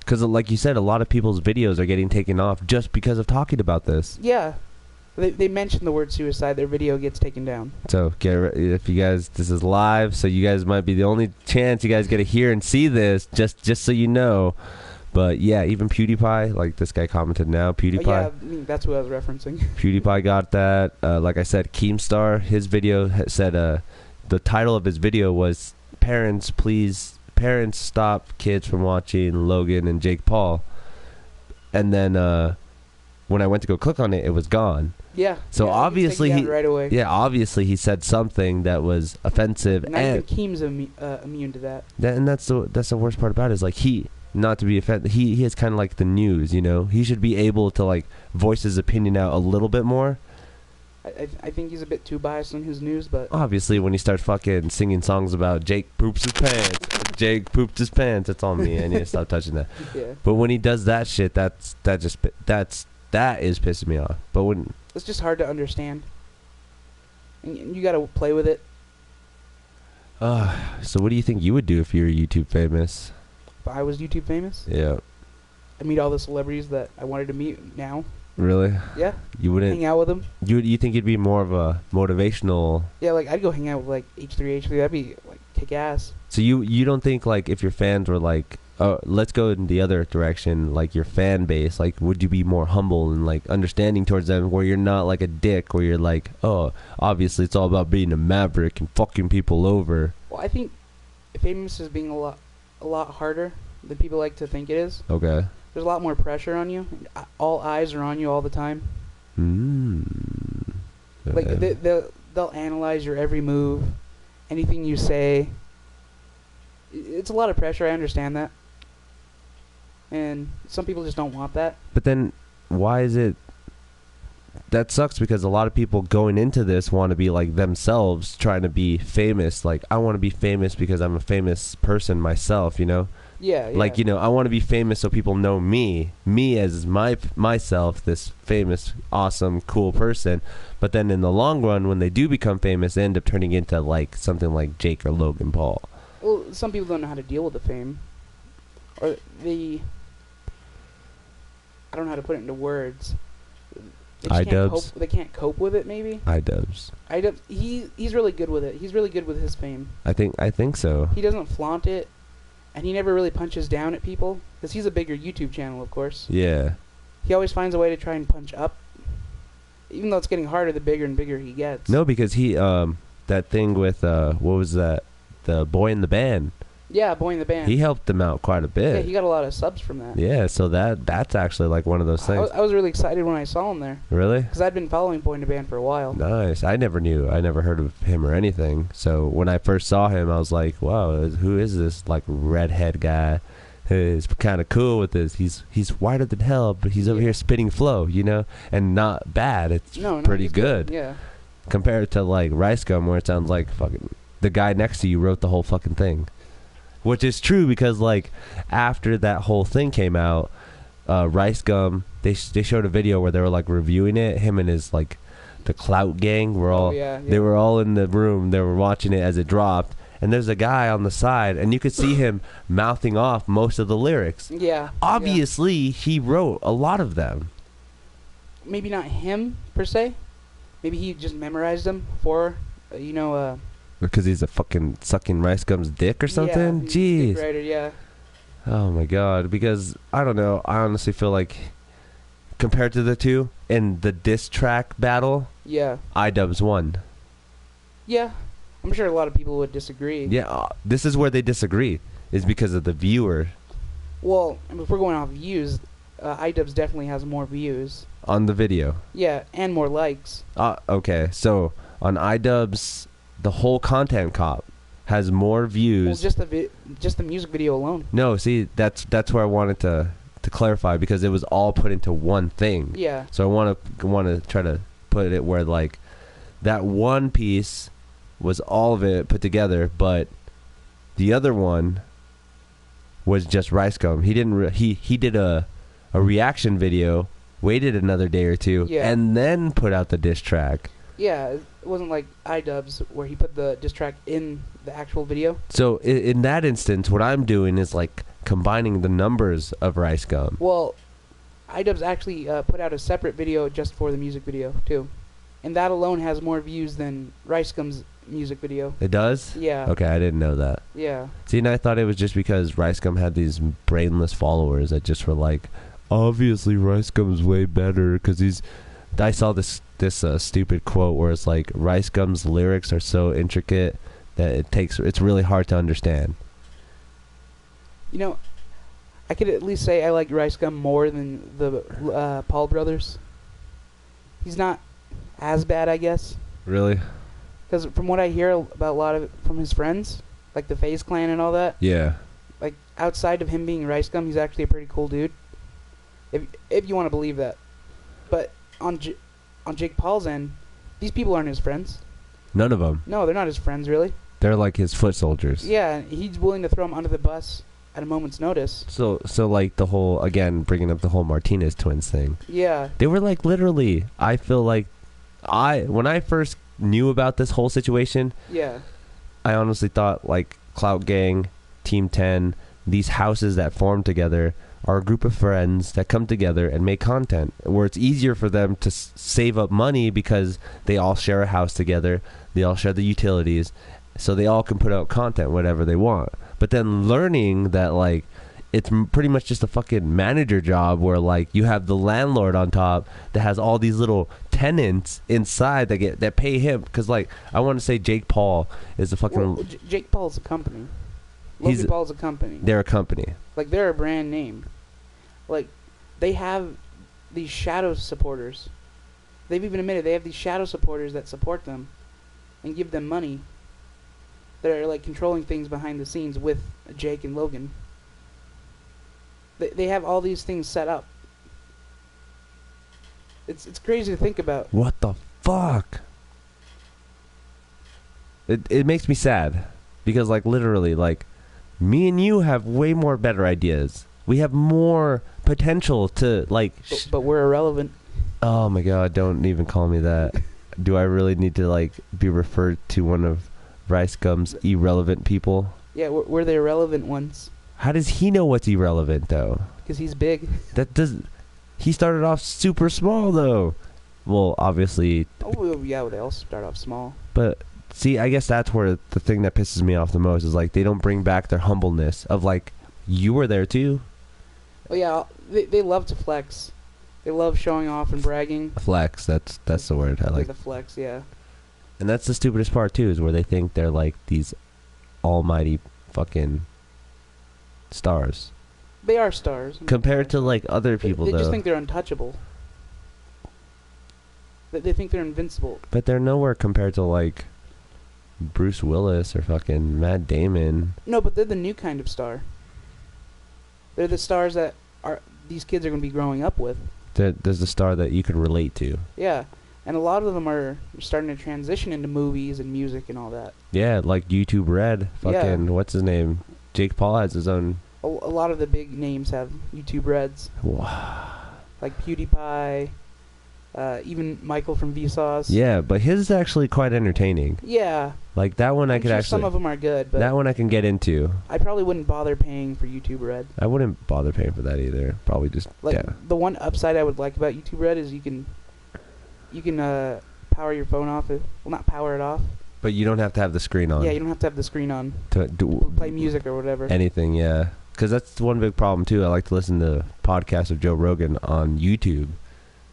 Because, like you said, a lot of people's videos are getting taken off just because of talking about this. Yeah. They mention the word suicide, their video gets taken down. So, if you guys, this is live, so you guys might be the only chance you guys get to hear and see this, just so you know. But, yeah, even PewDiePie, like this guy commented now, PewDiePie. Yeah, I mean, that's what I was referencing. PewDiePie got that. Like I said, Keemstar, his video said, the title of his video was, Parents stop kids from watching Logan and Jake Paul. And then when I went to go click on it, it was gone. Yeah. So yeah, obviously he right away. Yeah, obviously he said something that was offensive, Not even Keem's immune to that. And that's the worst part about it, is like not to be offended, he is kind of like the news, you know. He should be able to like voice his opinion out a little bit more. I think he's a bit too biased on his news, but Obviously, when he starts fucking singing songs about Jake poops his pants, Jake pooped his pants, it's on me. I need to stop touching that. yeah, But when he does that shit, that is pissing me off. But when it's just hard to understand, and you got to play with it. so what do you think you would do if you were YouTube famous? If I was YouTube famous, Yeah, I'd meet all the celebrities that I wanted to meet now. really? Yeah, You wouldn't? hang out with them. You think you'd be more of a motivational? Yeah, like I'd go hang out with like H3H3. That'd be like kick ass. So you don't think, like, if your fans were like, let's go in the other direction, like your fan base, like, would you be more humble and like understanding towards them, where you're not like a dick, where you're like, oh, obviously it's all about being a maverick and fucking people over? Well, I think famous is being a lot harder than people like to think it is. Okay. There's a lot more pressure on you. All eyes are on you all the time. Like they'll analyze your every move, anything you say. It's a lot of pressure. I understand that, and some people just don't want that. But then, why is it? That sucks, because a lot of people going into this want to be like themselves, trying to be famous. Like, I want to be famous because I'm a famous person myself, you know? Yeah. Like, you know, I want to be famous so people know me as myself, this famous, awesome, cool person. But then in the long run, when they do become famous, they end up turning into like something like Jake or Logan Paul. Well, some people don't know how to deal with the fame, or I don't know how to put it into words. They can't cope with it. Maybe. iDubbbz. He's really good with it. He's really good with his fame. I think so. He doesn't flaunt it, and he never really punches down at people, because he's a bigger YouTube channel, of course. Yeah. He always finds a way to try and punch up, even though it's getting harder the bigger and bigger he gets. No, because he that thing with what was that? The Boy in the Band. Yeah, Boy in the Band. He helped them out quite a bit. Yeah, he got a lot of subs from that. Yeah, so that's actually like one of those things. I was really excited when I saw him there, Really? because I'd been following Boy in the Band for a while. Nice. I never heard of him or anything. So when I first saw him, I was like, wow, who is this like redhead guy? He's kind of cool with this. He's whiter than hell, but he's over here spitting flow, you know, and not bad. It's pretty good. Yeah. Compared to like Rice Gum, where it sounds like fucking the guy next to you wrote the whole fucking thing. Which is true, because like after that whole thing came out, Rice Gum, they showed a video where they were like reviewing it. Him and his like the Clout Gang were all they were all in the room. They were watching it as it dropped, and there's a guy on the side, and you could see him mouthing off most of the lyrics. Yeah. Obviously, he wrote a lot of them. Maybe not him per se. Maybe he just memorized them for, Because he's a fucking sucking Rice Gum's dick or something? Yeah, Jeez. dick writer, yeah. Oh my god. Because, I don't know, I honestly feel like, compared to the two, in the diss track battle, Yeah. iDubbbz won. Yeah, I'm sure a lot of people would disagree. Yeah, this is where they disagree, is because of the viewer Well, if we're going off views, iDubbbz definitely has more views. on the video. Yeah, and more likes. Okay, so on iDubbbz, the whole content cop has more views. Well, just the music video alone. No, see, that's where I wanted to clarify, because it was all put into one thing. Yeah. So I want to try to put it where, like, that one piece was all of it put together, but the other one was just Ricegum. He didn't. He did a reaction video, waited another day or two, Yeah. and then put out the diss track. Yeah, it wasn't like iDubbbz where he put the diss track in the actual video. So in that instance, what I'm doing is like combining the numbers of Ricegum. Well, iDubbbz actually put out a separate video just for the music video too, and that alone has more views than Ricegum's music video. It does? Yeah. Okay, I didn't know that. Yeah. See, and I thought it was just because Ricegum had these brainless followers that just were like, obviously Ricegum's way better because he's. I saw this stupid quote where it's like, Ricegum's lyrics are so intricate that it's really hard to understand. You know, I could at least say I like Ricegum more than the Paul brothers. He's not as bad, I guess. Really? Because from what I hear about a lot of it from his friends, like the FaZe Clan and all that, Yeah. like outside of him being Ricegum, he's actually a pretty cool dude. If you want to believe that. But on Jake Paul's end, these people aren't his friends. None of them. No, they're not his friends, really. They're like his foot soldiers. Yeah, he's willing to throw him under the bus at a moment's notice. So like the whole, again, bringing up the whole Martinez twins thing. Yeah. They were like literally, I feel like, when I first knew about this whole situation, Yeah. I honestly thought like Clout Gang, Team 10, these houses that form together are a group of friends that come together and make content where it's easier for them to save up money because they all share a house together, they all share the utilities, so they all can put out content whatever they want. But then learning that like it's pretty much just a fucking manager job where like you have the landlord on top that has all these little tenants inside that pay him, because like I want to say Jake Paul is a fucking Well, Jake Paul's a company. Logan Paul's a company. They're a company. Like, they're a brand name. Like, they have these shadow supporters. They've even admitted they have these shadow supporters that support them and give them money. They're, like, controlling things behind the scenes with Jake and Logan. They have all these things set up. It's crazy to think about. What the fuck? It makes me sad. Because, like, literally, like, me and you have way more better ideas. We have more potential to, like... But we're irrelevant. Oh, my God, don't even call me that. Do I really need to, like, be referred to one of Ricegum's irrelevant people? Yeah, we're the irrelevant ones. How does he know what's irrelevant, though? Because he's big. He started off super small, though. Well, obviously... Oh, yeah, they all start off small. But... See, I guess that's where the thing that pisses me off the most is, like, they don't bring back their humbleness of, like, you were there, too. Oh, yeah, they love to flex. They love showing off and bragging. Flex, that's the word I like. The flex, yeah. And that's the stupidest part, too, is where they think they're, like, these almighty fucking stars. They are stars. Compared to, like, other people, they though. They just think they're untouchable. They think they're invincible. But they're nowhere compared to, like... Bruce Willis or fucking Matt Damon. No, but they're the new kind of star. They're the stars that these kids are going to be growing up with. There's the star that you could relate to. Yeah, and a lot of them are starting to transition into movies and music and all that. Yeah, like YouTube Red. Fucking, what's his name? Jake Paul has his own... A lot of the big names have YouTube Reds. Wow. Like PewDiePie, even Michael from Vsauce. Yeah, but his is actually quite entertaining. Yeah. Like that one I could actually... Some of them are good, but... That one I can get into. I probably wouldn't bother paying for YouTube Red. I wouldn't bother paying for that either. Probably just... Like, yeah. The one upside I would like about YouTube Red is you can power your phone off. Well, not power it off. But you don't have to have the screen on. Yeah, you don't have to have the screen on. To play music or whatever. Anything, yeah. Because that's one big problem, too. I like to listen to podcasts of Joe Rogan on YouTube.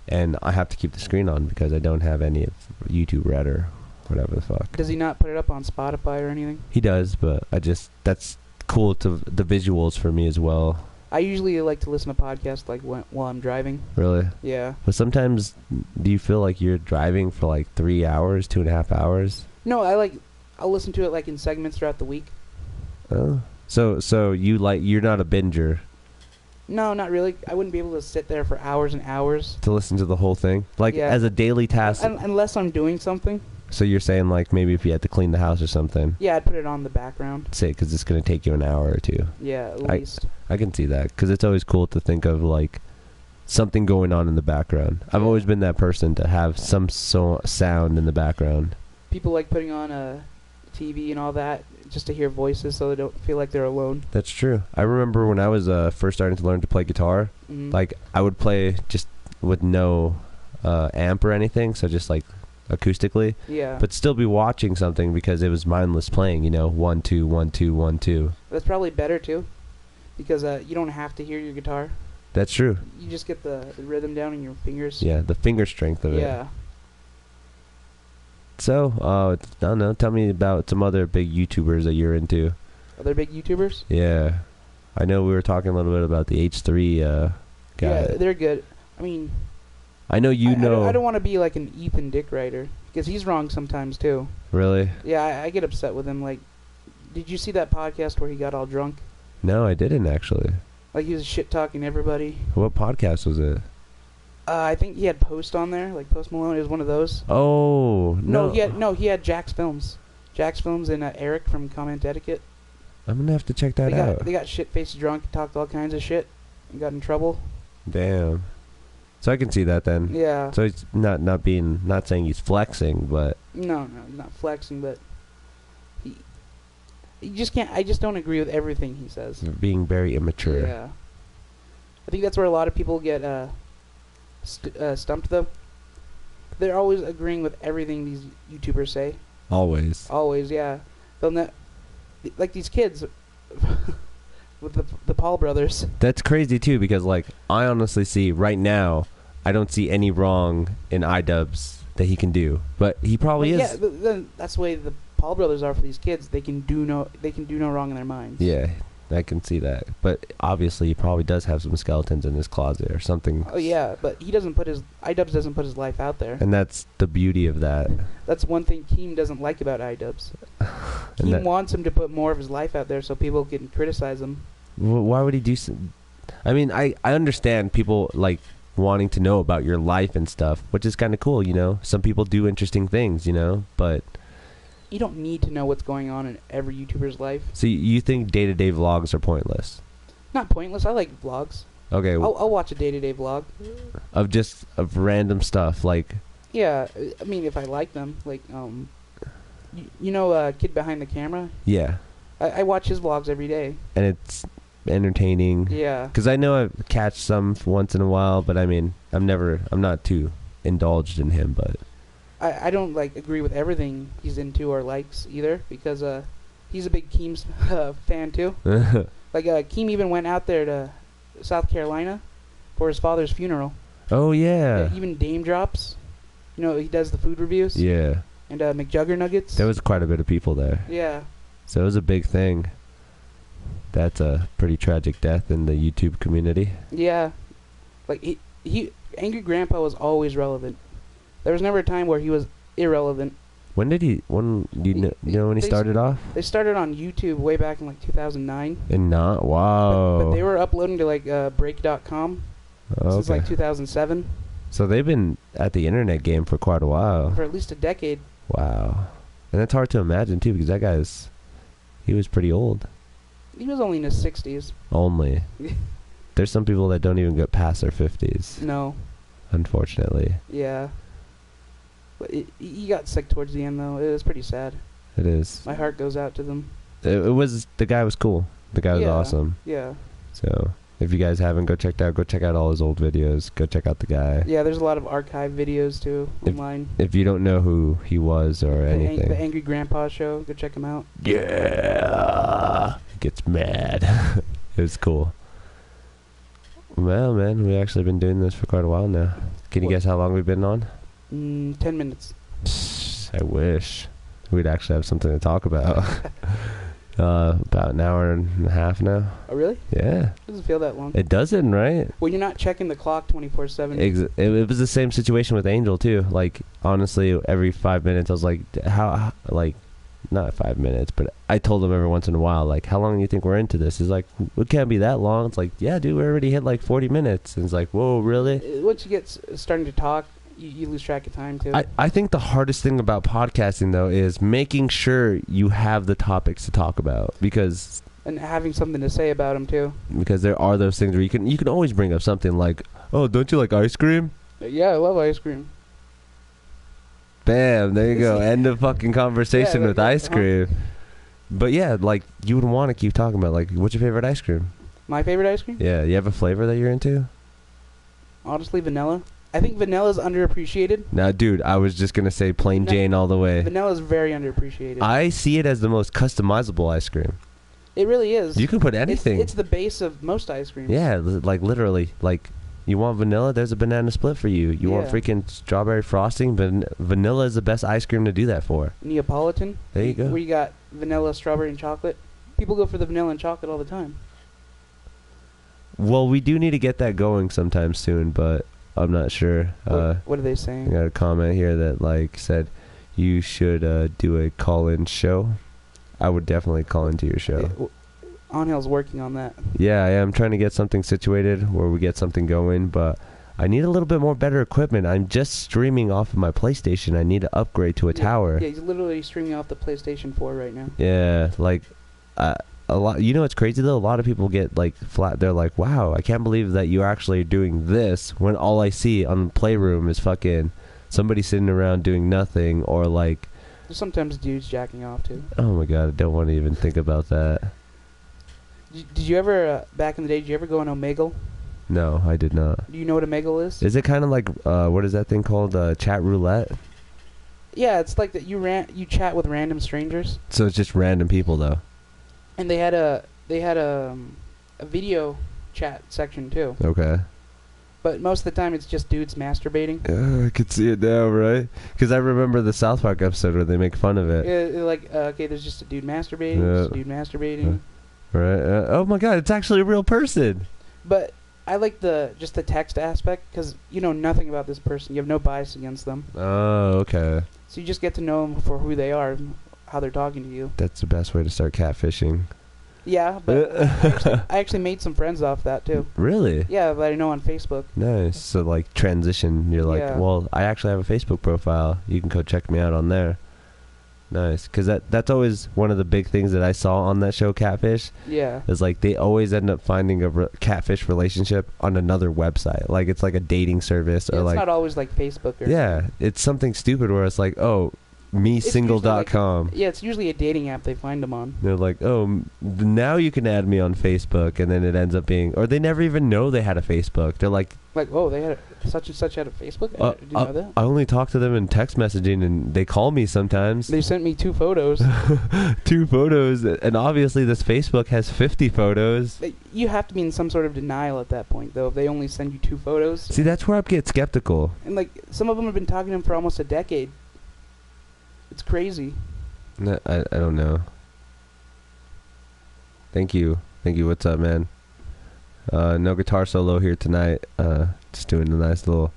And I have to keep the screen on because I don't have any of YouTube Red or whatever the fuck. Does he not put it up on Spotify or anything? He does, but that's cool to the visuals for me as well. I usually like to listen to podcasts like while I'm driving. Really? Yeah. But sometimes, do you feel like you're driving for like 3 hours, 2.5 hours? No, I'll listen to it like in segments throughout the week. Oh. So you're not a binger No, not really. I wouldn't be able to sit there for hours and hours. to listen to the whole thing? Like, Yeah. as a daily task? Unless I'm doing something. So you're saying, like, maybe if you had to clean the house or something, Yeah, I'd put it on the background. say, because it's going to take you an hour or two. Yeah, at least. I can see that, because it's always cool to think of, like, something going on in the background. I've always been that person to have some sound in the background. People like putting on a TV and all that just to hear voices so they don't feel like they're alone. That's true. I remember when I was first starting to learn to play guitar, Mhm. like, I would play just with no amp or anything, so just, like, acoustically, Yeah. but still be watching something because it was mindless playing, 1 2 1 2 1 2. That's probably better too, because you don't have to hear your guitar. That's true. You just get the rhythm down in your fingers. Yeah, the finger strength of it. Yeah. So, I don't know, tell me about some other big YouTubers that you're into. Other big YouTubers? Yeah, I know we were talking a little bit about the H3 guy. Yeah, they're good. I mean, I know I don't want to be like an Ethan Dick writer, because he's wrong sometimes too. Really? Yeah, I get upset with him. Like, did you see that podcast where he got all drunk? No, I didn't actually. Like, he was shit talking everybody. What podcast was it? I think he had Post on there, like Post Malone. It was one of those. Oh, no. He had Jack's Films. Jack's Films and Eric from Comment Etiquette. I'm gonna have to check that out. They got shit-faced drunk, talked all kinds of shit, and got in trouble. Damn. So I can see that then. Yeah. So he's not saying he's flexing, but No, not flexing, but he just can't. I just don't agree with everything he says. being very immature. Yeah. I think that's where a lot of people get stumped though. They're always agreeing with everything these YouTubers say. Always. Always, yeah. They'll like these kids with the Paul brothers. That's crazy too, because like I honestly see right now, I don't see any wrong in iDubbbz that he can do, but he probably is. Yeah, then that's the way the Paul brothers are for these kids. They can do no wrong in their minds. Yeah, I can see that. But obviously, he probably does have some skeletons in his closet or something. Oh yeah, but iDubbbz doesn't put his life out there. And that's the beauty of that. That's one thing Keem doesn't like about iDubbbz. Keem wants him to put more of his life out there so people can criticize him. Why would he do? I mean, I understand people like wanting to know about your life and stuff, which is kind of cool, Some people do interesting things, but You don't need to know what's going on in every YouTuber's life. so you think day-to-day vlogs are pointless? Not pointless. I like vlogs. Okay, I'll watch a day-to-day vlog. of random stuff like. Yeah, I mean if I like them, like Kid Behind the Camera. Yeah, I watch his vlogs every day. and it's entertaining. Yeah. Because I know I catch some once in a while, but I mean, I'm not too indulged in him, but. I don't like agree with everything he's into or likes either, because he's a big Keem's fan too. Like Keem even went out there to South Carolina for his father's funeral. Oh yeah. Even Dame drops. He does the food reviews. Yeah. And McJugger Nuggets. There was quite a bit of people there. Yeah. So it was a big thing. That's a pretty tragic death in the YouTube community. Yeah. Like he Angry Grandpa was always relevant. There was never a time where he was irrelevant. When did he? When when he started off? They started on YouTube way back in like 2009. And not wow. But they were uploading to like break.com since like 2007. So they've been at the internet game for quite a while. For at least a decade. Wow. And that's hard to imagine too, because that guy's he was pretty old. He was only in his 60s. Only. There's some people that don't even get past their 50s. No. Unfortunately. Yeah. But he got sick towards the end, though. It was pretty sad. It is. My heart goes out to them. It was. The guy was cool. The guy was awesome. Yeah. So if you guys haven't, go check out all his old videos. Go check out the guy. Yeah, there's a lot of archive videos too online. If you don't know who he was or anything, the Angry Grandpa Show, go check him out. Yeah, he gets mad. It was cool. Well, man, we've actually been doing this for quite a while now. Can you guess how long we've been on? 10 minutes. I wish we'd actually have something to talk about. About an hour and a half now. Oh, really? Yeah. Doesn't feel that long. It doesn't, right? Well, you're not checking the clock 24/7. It was the same situation with Angel too. Like honestly, every 5 minutes I was like, how like, not 5 minutes, but I told him every once in a while, like, how long do you think we're into this? He's like, it can't be that long. It's like, yeah, dude, we already hit like 40 minutes. And it's like, whoa, really? Once you get starting to talk, you lose track of time too. I think the hardest thing about podcasting though is making sure you have the topics to talk about, because having something to say about them too. Because there are those things where you can always bring up something like, oh, don't you like ice cream? Yeah, I love ice cream. Bam, there you go. End of fucking conversation Yeah, with ice cream. But yeah, like you would want to keep talking about, like, what's your favorite ice cream? My favorite ice cream? Yeah, you have a flavor that you're into? Honestly, vanilla. I think vanilla's underappreciated. Nah, dude, I was just gonna say plain Jane all the way. Vanilla's very underappreciated. I see it as the most customizable ice cream. It really is. You can put anything. It's the base of most ice creams. Yeah, like literally, like you want vanilla, there's a banana split for you. You want freaking strawberry frosting, vanilla is the best ice cream to do that for. Neapolitan. There you go. Where you got vanilla, strawberry, and chocolate. People go for the vanilla and chocolate all the time. Well, we do need to get that going sometime soon, but I'm not sure. What are they saying? I got a comment here that like said you should do a call-in show. I would definitely call into your show. Angel's working on that. Yeah, I am trying to get something situated where we get something going, but I need a little bit more better equipment. I'm just streaming off of my PlayStation. I need to upgrade to a tower. Yeah, he's literally streaming off the PlayStation 4 right now. Yeah, like a lot. You know what's crazy though? A lot of people get like flat. They're like, "Wow, I can't believe that you're actually doing this." When all I see on the Playroom is fucking somebody sitting around doing nothing, or like There's sometimes dudes jacking off too. oh my god, I don't want to even think about that. Did you ever back in the day? Did you ever go on Omegle? No, I did not. Do you know what Omegle is? Is it kind of like what is that thing called? Chat roulette? Yeah, it's like that. You chat with random strangers. So it's just random people though. And they had a video chat section too. Okay. But most of the time it's just dudes masturbating. I could see it now, right? Because I remember the South Park episode where they make fun of it. Yeah, like okay, there's just a dude masturbating. Just a dude masturbating. Right. Oh my god, it's actually a real person. But I like just the text aspect because you know nothing about this person. You have no bias against them. Oh, okay. So you just get to know them for who they are, how they're talking to you. That's the best way to start catfishing. Yeah, but I actually made some friends off that too. Really? Yeah, that I know on Facebook. Nice. So like transition, you're like, well, I actually have a Facebook profile. You can go check me out on there. Nice, because that's always one of the big things that I saw on that show, Catfish. Yeah. Is like they always end up finding a catfish relationship on another website. Like it's like a dating service or it's like. not always like Facebook or. Yeah, it's something stupid where it's like, oh, mesingle.com. Yeah, it's usually a dating app they find them on. They're like, oh, now you can add me on Facebook, and then it ends up being, or they never even know they had a Facebook. They're like, oh, they had such and such had a Facebook. Did you know that? I only talk to them in text messaging, and they call me sometimes. They sent me 2 photos. 2 photos, and obviously this Facebook has 50 photos. You have to be in some sort of denial at that point, though, if they only send you 2 photos. See, that's where I get skeptical. And like some of them have been talking to him for almost a decade. It's crazy. I don't know. Thank you. What's up, man? No guitar solo here tonight. Just doing a nice little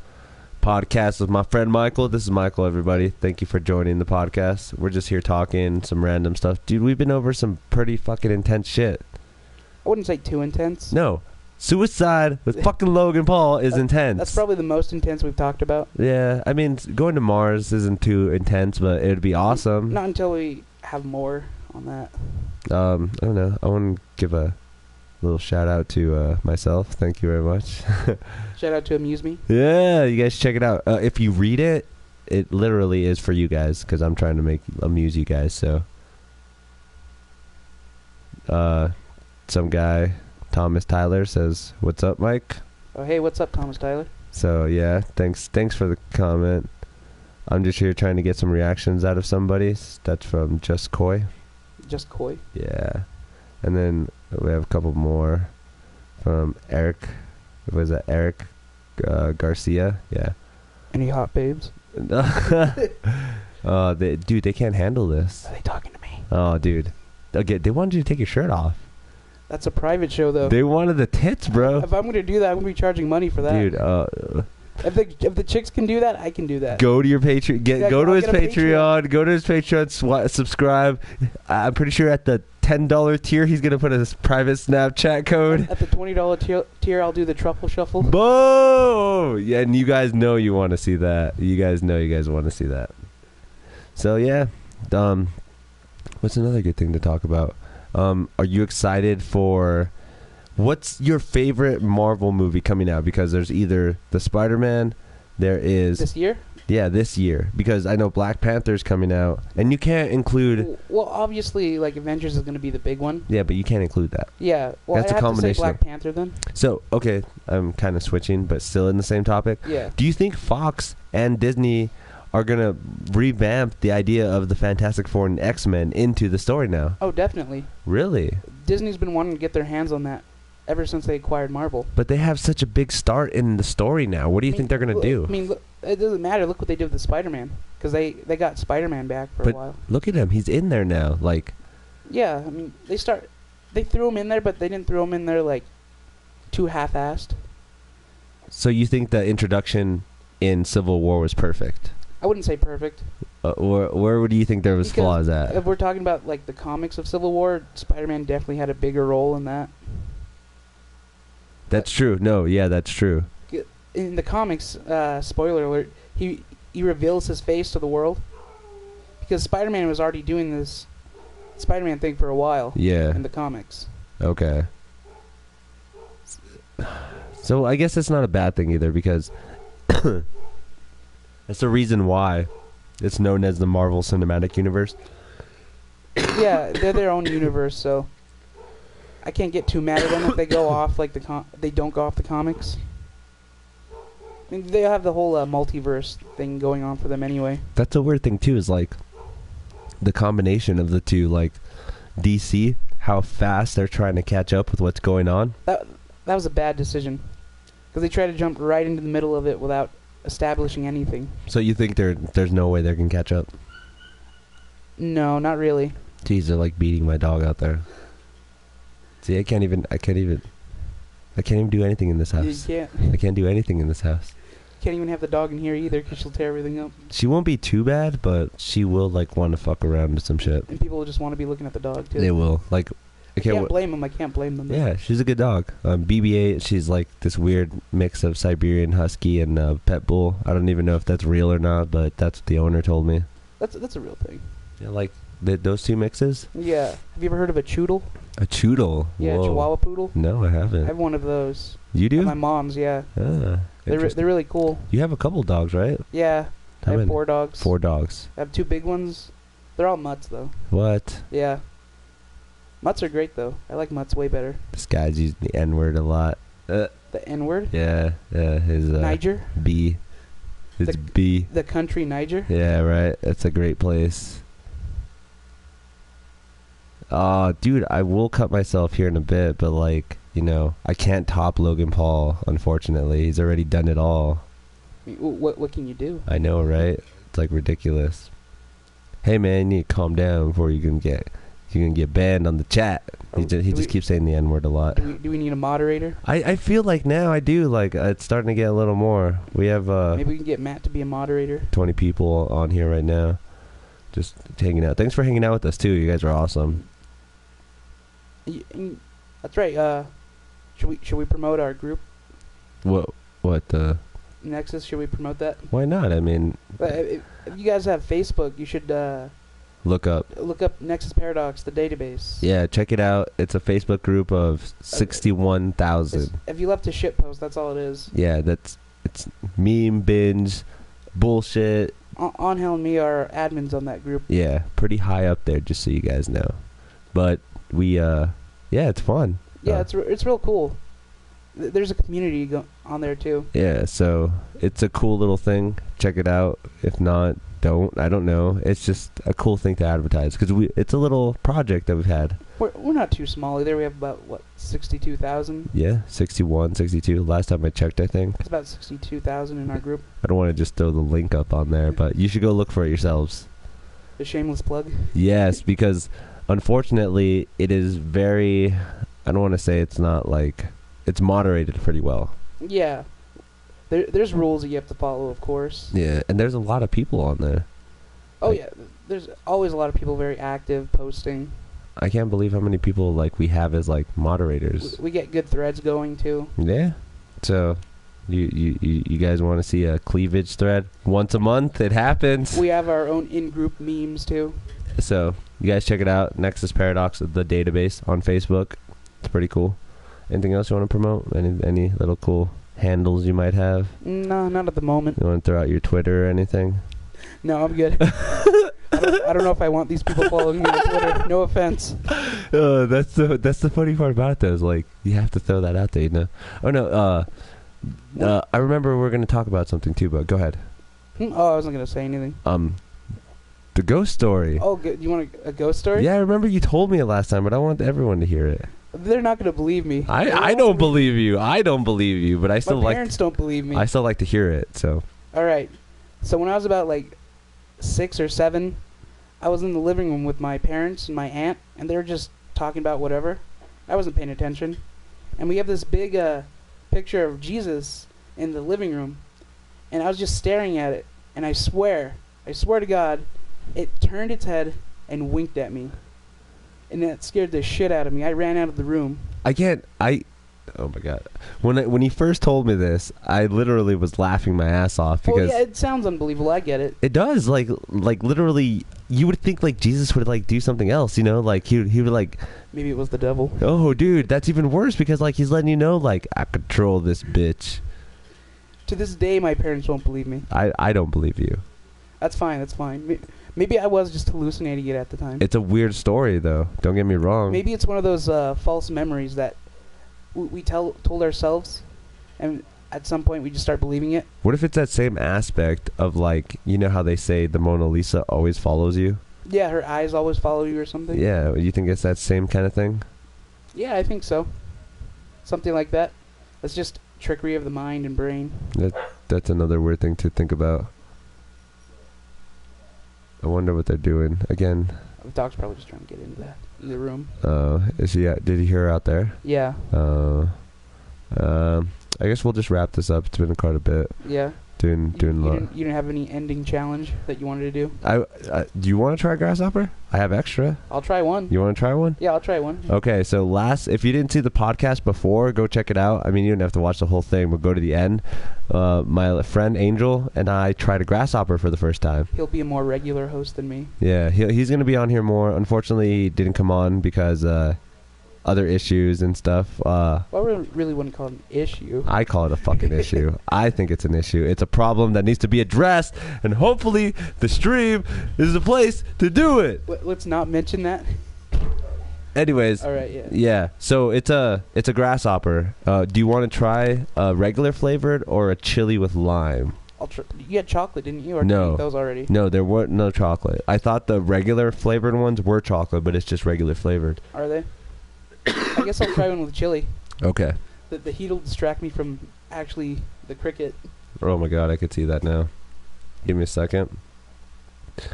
podcast with my friend Michael. This is Michael, everybody. Thank you for joining the podcast. We're just here talking some random stuff. Dude, we've been over some pretty fucking intense shit. I wouldn't say too intense. No. Suicide with fucking Logan Paul is intense. That's probably the most intense we've talked about. Yeah, I mean, going to Mars isn't too intense, but it would be awesome. Not until we have more on that. I don't know. I want to give a little shout out to myself. Thank you very much. Shout out to AmuseMe. Yeah, you guys check it out. If you read it, it literally is for you guys because I'm trying to amuse you guys. So, some guy, Thomas Tyler, says, "What's up, Mike?" Oh, hey, what's up, Thomas Tyler? So yeah, thanks for the comment. I'm just here trying to get some reactions out of somebody. That's from Just Coy. Just Coy. Yeah, and then we have a couple more from Eric. Was that Eric Garcia? Yeah. Any hot babes? Dude, they can't handle this. Are they talking to me? Oh, dude. Okay, they wanted you to take your shirt off. That's a private show, though. They wanted the tits, bro. If I'm going to do that, I'm going to be charging money for that. Dude, if the chicks can do that, I can do that. go to your Patreon. Go to his Patreon. Go to his Patreon. Subscribe. I'm pretty sure at the $10 tier, he's gonna put a private Snapchat code. At the $20 tier, I'll do the truffle shuffle. Boom! Yeah, and you guys know you want to see that. You guys know you guys want to see that. So yeah, what's another good thing to talk about? Are you excited for? What's your favorite Marvel movie coming out? Because there's either the Spider-Man, there is... This year? Yeah, this year. Because I know Black Panther's coming out, and you can't include... Well, obviously, like, Avengers is going to be the big one. Yeah, but you can't include that. Yeah, well, That's I a have to say combination Black Panther, then. So, okay, I'm kind of switching, but still in the same topic. Yeah. Do you think Fox and Disney are going to revamp the idea of the Fantastic Four and X-Men into the story now? Oh, definitely. Really? Disney's been wanting to get their hands on that ever since they acquired Marvel. But they have such a big start in the story now. What do you think they're going to do? I mean, look, it doesn't matter. Look what they did with the Spider-Man. Because they got Spider-Man back for a while. Look at him. He's in there now. Like, yeah, I mean, they threw him in there, but they didn't throw him in there, like, too half-assed. so you think the introduction in Civil War was perfect? I wouldn't say perfect. Where do you think there was Because flaws at? if we're talking about, like, the comics of Civil War, Spider-Man definitely had a bigger role in that. That's true. No, yeah, that's true. In the comics, spoiler alert, he reveals his face to the world. Because Spider-Man was already doing this Spider-Man thing for a while. Yeah. In the comics. Okay. So I guess it's not a bad thing either, because that's the reason why it's known as the Marvel Cinematic Universe. Yeah, they're their own universe, so I can't get too mad at them if they go off like they don't go off the comics. I mean, they have the whole multiverse thing going on for them anyway. That's a weird thing too, is like the combination of the two, like DC, how fast they're trying to catch up with what's going on. That was a bad decision, because they tried to jump right into the middle of it without establishing anything. So you think there's no way they can catch up? No, not really. Jeez, they're like beating my dog out there. See, I can't even do anything in this house. You I can't do anything in this house. can't even have the dog in here either, because she'll tear everything up. She won't be too bad, but she will like want to fuck around with some shit. And people will just want to be looking at the dog too. They will. Like, I can't blame them. I can't blame them. Yeah, she's a good dog. BB-8, she's like this weird mix of Siberian Husky and Pet Bull. I don't even know if that's real or not, but that's what the owner told me. That's a real thing. Yeah, like those two mixes? Yeah. Have you ever heard of a choodle? A choodle? Yeah, Whoa. Chihuahua poodle. No, I haven't. I have one of those. You do? At my mom's, yeah. Ah, They're really cool. You have a couple dogs, right? Yeah. I have 4 dogs. 4 dogs. I have 2 big ones. They're all mutts, though. What? Yeah. Mutts are great, though. I like mutts way better. This guy's using the N-word a lot. The N-word? Yeah, his Niger? B. It's B. The country Niger? Yeah, right. That's a great place. Dude, I will cut myself here in a bit, but like, you know, I can't top Logan Paul, unfortunately. He's already done it all. What can you do? I know, right? It's like ridiculous. Hey man, you need to calm down before you can get banned on the chat. He just keeps saying the N-word a lot. Do we need a moderator? I feel like now I do. Like, it's starting to get a little more. We have maybe we can get Matt to be a moderator. 20 people on here right now, just hanging out. Thanks for hanging out with us too. You guys are awesome. That's right. Should we promote our group? What Nexus? Should we promote that? Why not? I mean, if you guys have Facebook, you should look up Nexus Paradox, the database. Yeah, check it out. It's a Facebook group of 61,000. If you left a shit post, that's all it is. Yeah, it's meme binge bullshit. Angel and me are admins on that group. Yeah, pretty high up there, just so you guys know. But we yeah, it's fun. Yeah, it's real cool. There's a community on there too. Yeah, so it's a cool little thing. Check it out. If not, don't. I don't know. It's just a cool thing to advertise, because it's a little project that we've had. We're not too small either. We have about 62,000. Yeah, 61, 62. Last time I checked, I think. It's about 62,000 in our group. I don't want to just throw the link up on there, but you should go look for it yourselves. A shameless plug. Yes, because unfortunately, it is very. I don't want to say it's not like it's moderated pretty well. Yeah. There's rules that you have to follow, of course. Yeah, and there's a lot of people on there. Oh yeah, there's always a lot of people very active, posting. I can't believe how many people like we have as like moderators. We get good threads going too. Yeah. So, you guys want to see a cleavage thread once a month? It happens. We have our own in-group memes too. So you guys check it out. Nexus Paradox, the database on Facebook. It's pretty cool. Anything else you want to promote? Any little cool handles you might have? No, not at the moment. You want to throw out your Twitter or anything? No, I'm good. I don't know if I want these people following me on Twitter. No offense. That's the funny part about it, though. Is like you have to throw that out there, you know. Oh no. I remember we're gonna talk about something too, but go ahead. Oh, I wasn't gonna say anything. The ghost story. Oh, you want a ghost story? Yeah, I remember you told me it last time, but I want everyone to hear it. They're not gonna believe me. I don't believe you. I don't believe you, but I still My parents don't believe me. I still like to hear it. So. All right. So when I was about like 6 or 7, I was in the living room with my parents and my aunt, and they were just talking about whatever. I wasn't paying attention, and we have this big picture of Jesus in the living room, and I was just staring at it, and I swear to God, it turned its head and winked at me, and that scared the shit out of me. I ran out of the room. Oh my God! When he first told me this, I literally was laughing my ass off because yeah, it sounds unbelievable. I get it. It does. Like literally, you would think like Jesus would like do something else, you know? Like he would like. Maybe it was the devil. Oh, dude, that's even worse because like he's letting you know like I control this bitch. To this day, my parents won't believe me. I don't believe you. That's fine. That's fine. Maybe I was just hallucinating it at the time. It's a weird story, though. Don't get me wrong. Maybe it's one of those false memories that we told ourselves, and at some point we just start believing it. What if it's that same aspect of like, you know how they say the Mona Lisa always follows you? Yeah, her eyes always follow you or something. Yeah, you think it's that same kind of thing? Yeah, I think so. Something like that. It's just trickery of the mind and brain. That's another weird thing to think about. I wonder what they're doing again. The dog's probably just trying to get into the room. Is he? Did he hear her out there? Yeah. I guess we'll just wrap this up. It's been quite a bit. Yeah. You didn't have any ending challenge that you wanted to do? Do you want to try grasshopper? I have extra. I'll try one. You want to try one? Yeah, I'll try one. Okay, so if you didn't see the podcast before, go check it out. I mean, you don't have to watch the whole thing, but go to the end. My friend Angel and I tried a grasshopper for the first time. He'll be a more regular host than me. Yeah, he's going to be on here more. Unfortunately, he didn't come on because other issues and stuff. Well, I really wouldn't call it an issue. I call it a fucking issue. I think it's an issue. It's a problem that needs to be addressed, and hopefully the stream is the place to do it. Let's not mention that. Anyways. All right, yeah. Yeah, so it's a grasshopper. Do you want to try a regular flavored or a chili with lime? You had chocolate, didn't you? Or No. did you eat those already? No, there weren't no chocolate. I thought the regular flavored ones were chocolate, but it's just regular flavored. Are they? I guess I'll try one with chili. Okay. The heat will distract me from actually the cricket. Oh my God, I could see that now. Give me a second.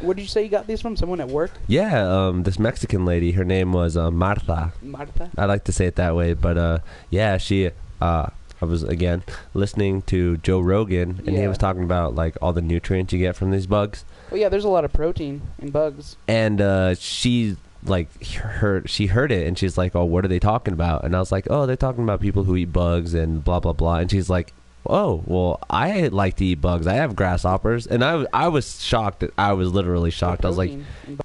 Where did you say you got these from? Someone at work? Yeah, this Mexican lady, her name was Martha. Martha? I like to say it that way, but yeah, she. I was again listening to Joe Rogan, and he was talking about like all the nutrients you get from these bugs. Well, yeah, there's a lot of protein in bugs. And she heard it, and she's like, "Oh, what are they talking about?" And I was like, "Oh, they're talking about people who eat bugs and blah blah blah." And she's like, "Oh, well, I like to eat bugs. I have grasshoppers." And I was shocked. I was literally shocked. I was like,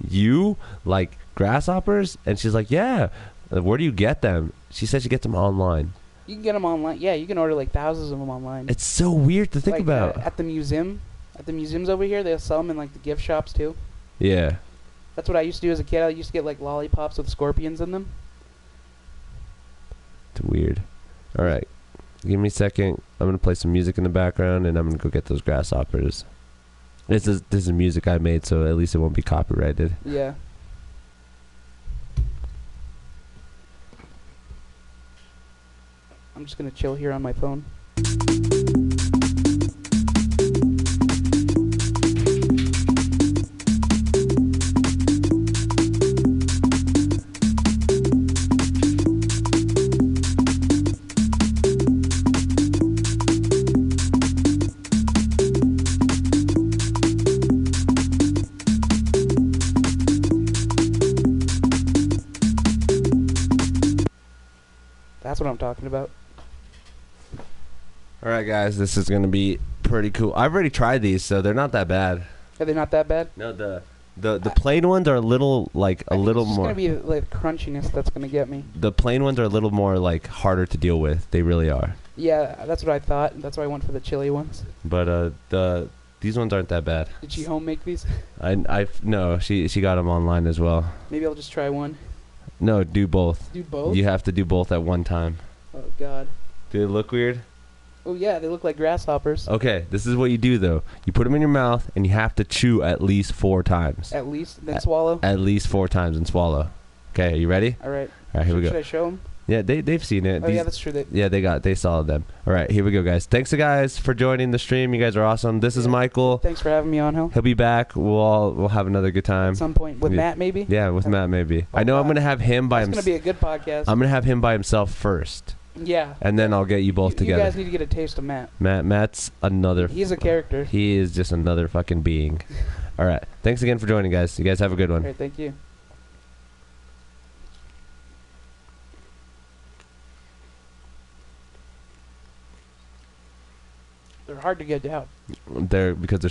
"You like grasshoppers?" And she's like, "Yeah." Where do you get them? She said she gets them online. You can get them online. Yeah, you can order like thousands of them online. It's so weird to think about. At the museum, at the museums over here, they'll sell them in like the gift shops too. Yeah. That's what I used to do as a kid. I used to get like lollipops with scorpions in them. It's weird. All right. Give me a second. I'm going to play some music in the background, and I'm going to go get those grasshoppers. This is music I made, so at least it won't be copyrighted. Yeah. I'm just going to chill here on my phone. That's what I'm talking about. All right, guys, this is gonna be pretty cool. I've already tried these, so they're not that bad. Are they not that bad? No, the plain ones are a little like a little it's more. It's gonna be like crunchiness that's gonna get me. The plain ones are a little more like harder to deal with. They really are. Yeah, that's what I thought. That's why I went for the chili ones. But these ones aren't that bad. Did she home make these? No, she got them online as well. Maybe I'll just try one. No, do both. Do both? You have to do both at one time. Oh God. Do they look weird? Oh yeah, they look like grasshoppers. Okay, this is what you do though. You put them in your mouth and you have to chew at least 4 times. At least, then swallow. At least 4 times and swallow. Okay, are you ready? All right. All right, here we go. Should I show them? Yeah, they've seen it. Oh yeah, that's true. They saw them. All right, here we go, guys. Thanks, guys, for joining the stream. You guys are awesome. This is Michael. Thanks for having me on, Hal. He'll be back. We'll have another good time. At some point with Matt, maybe. Yeah, with Matt, maybe. Oh, I know God. I'm gonna have him by himself. It's gonna be a good podcast. I'm gonna have him by himself first. Yeah. And then I'll get you both together. You guys need to get a taste of Matt. Matt's another. He's a character. He is just another fucking being. All right. Thanks again for joining, guys. You guys have a good one. All right, thank you. They're hard to get out. Because they're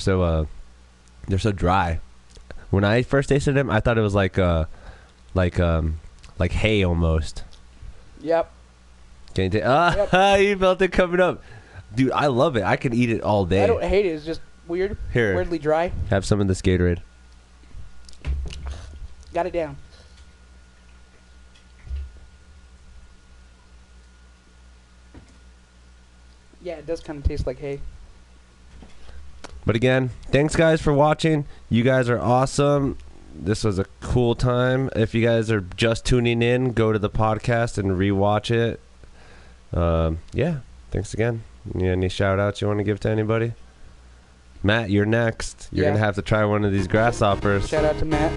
so dry. When I first tasted them, I thought it was like hay almost. Yep. Can you you felt it coming up. Dude, I love it. I can eat it all day. I don't hate it. It's just weird. Here. Weirdly dry. Have some of this Gatorade. Got it down. Yeah, it does kind of taste like hay. But again, thanks guys for watching. You guys are awesome. This was a cool time. If you guys are just tuning in, go to the podcast and rewatch it. Yeah, thanks again. Any shout outs you want to give to anybody? Matt, you're next. You're going to have to try one of these grasshoppers. Shout out to Matt.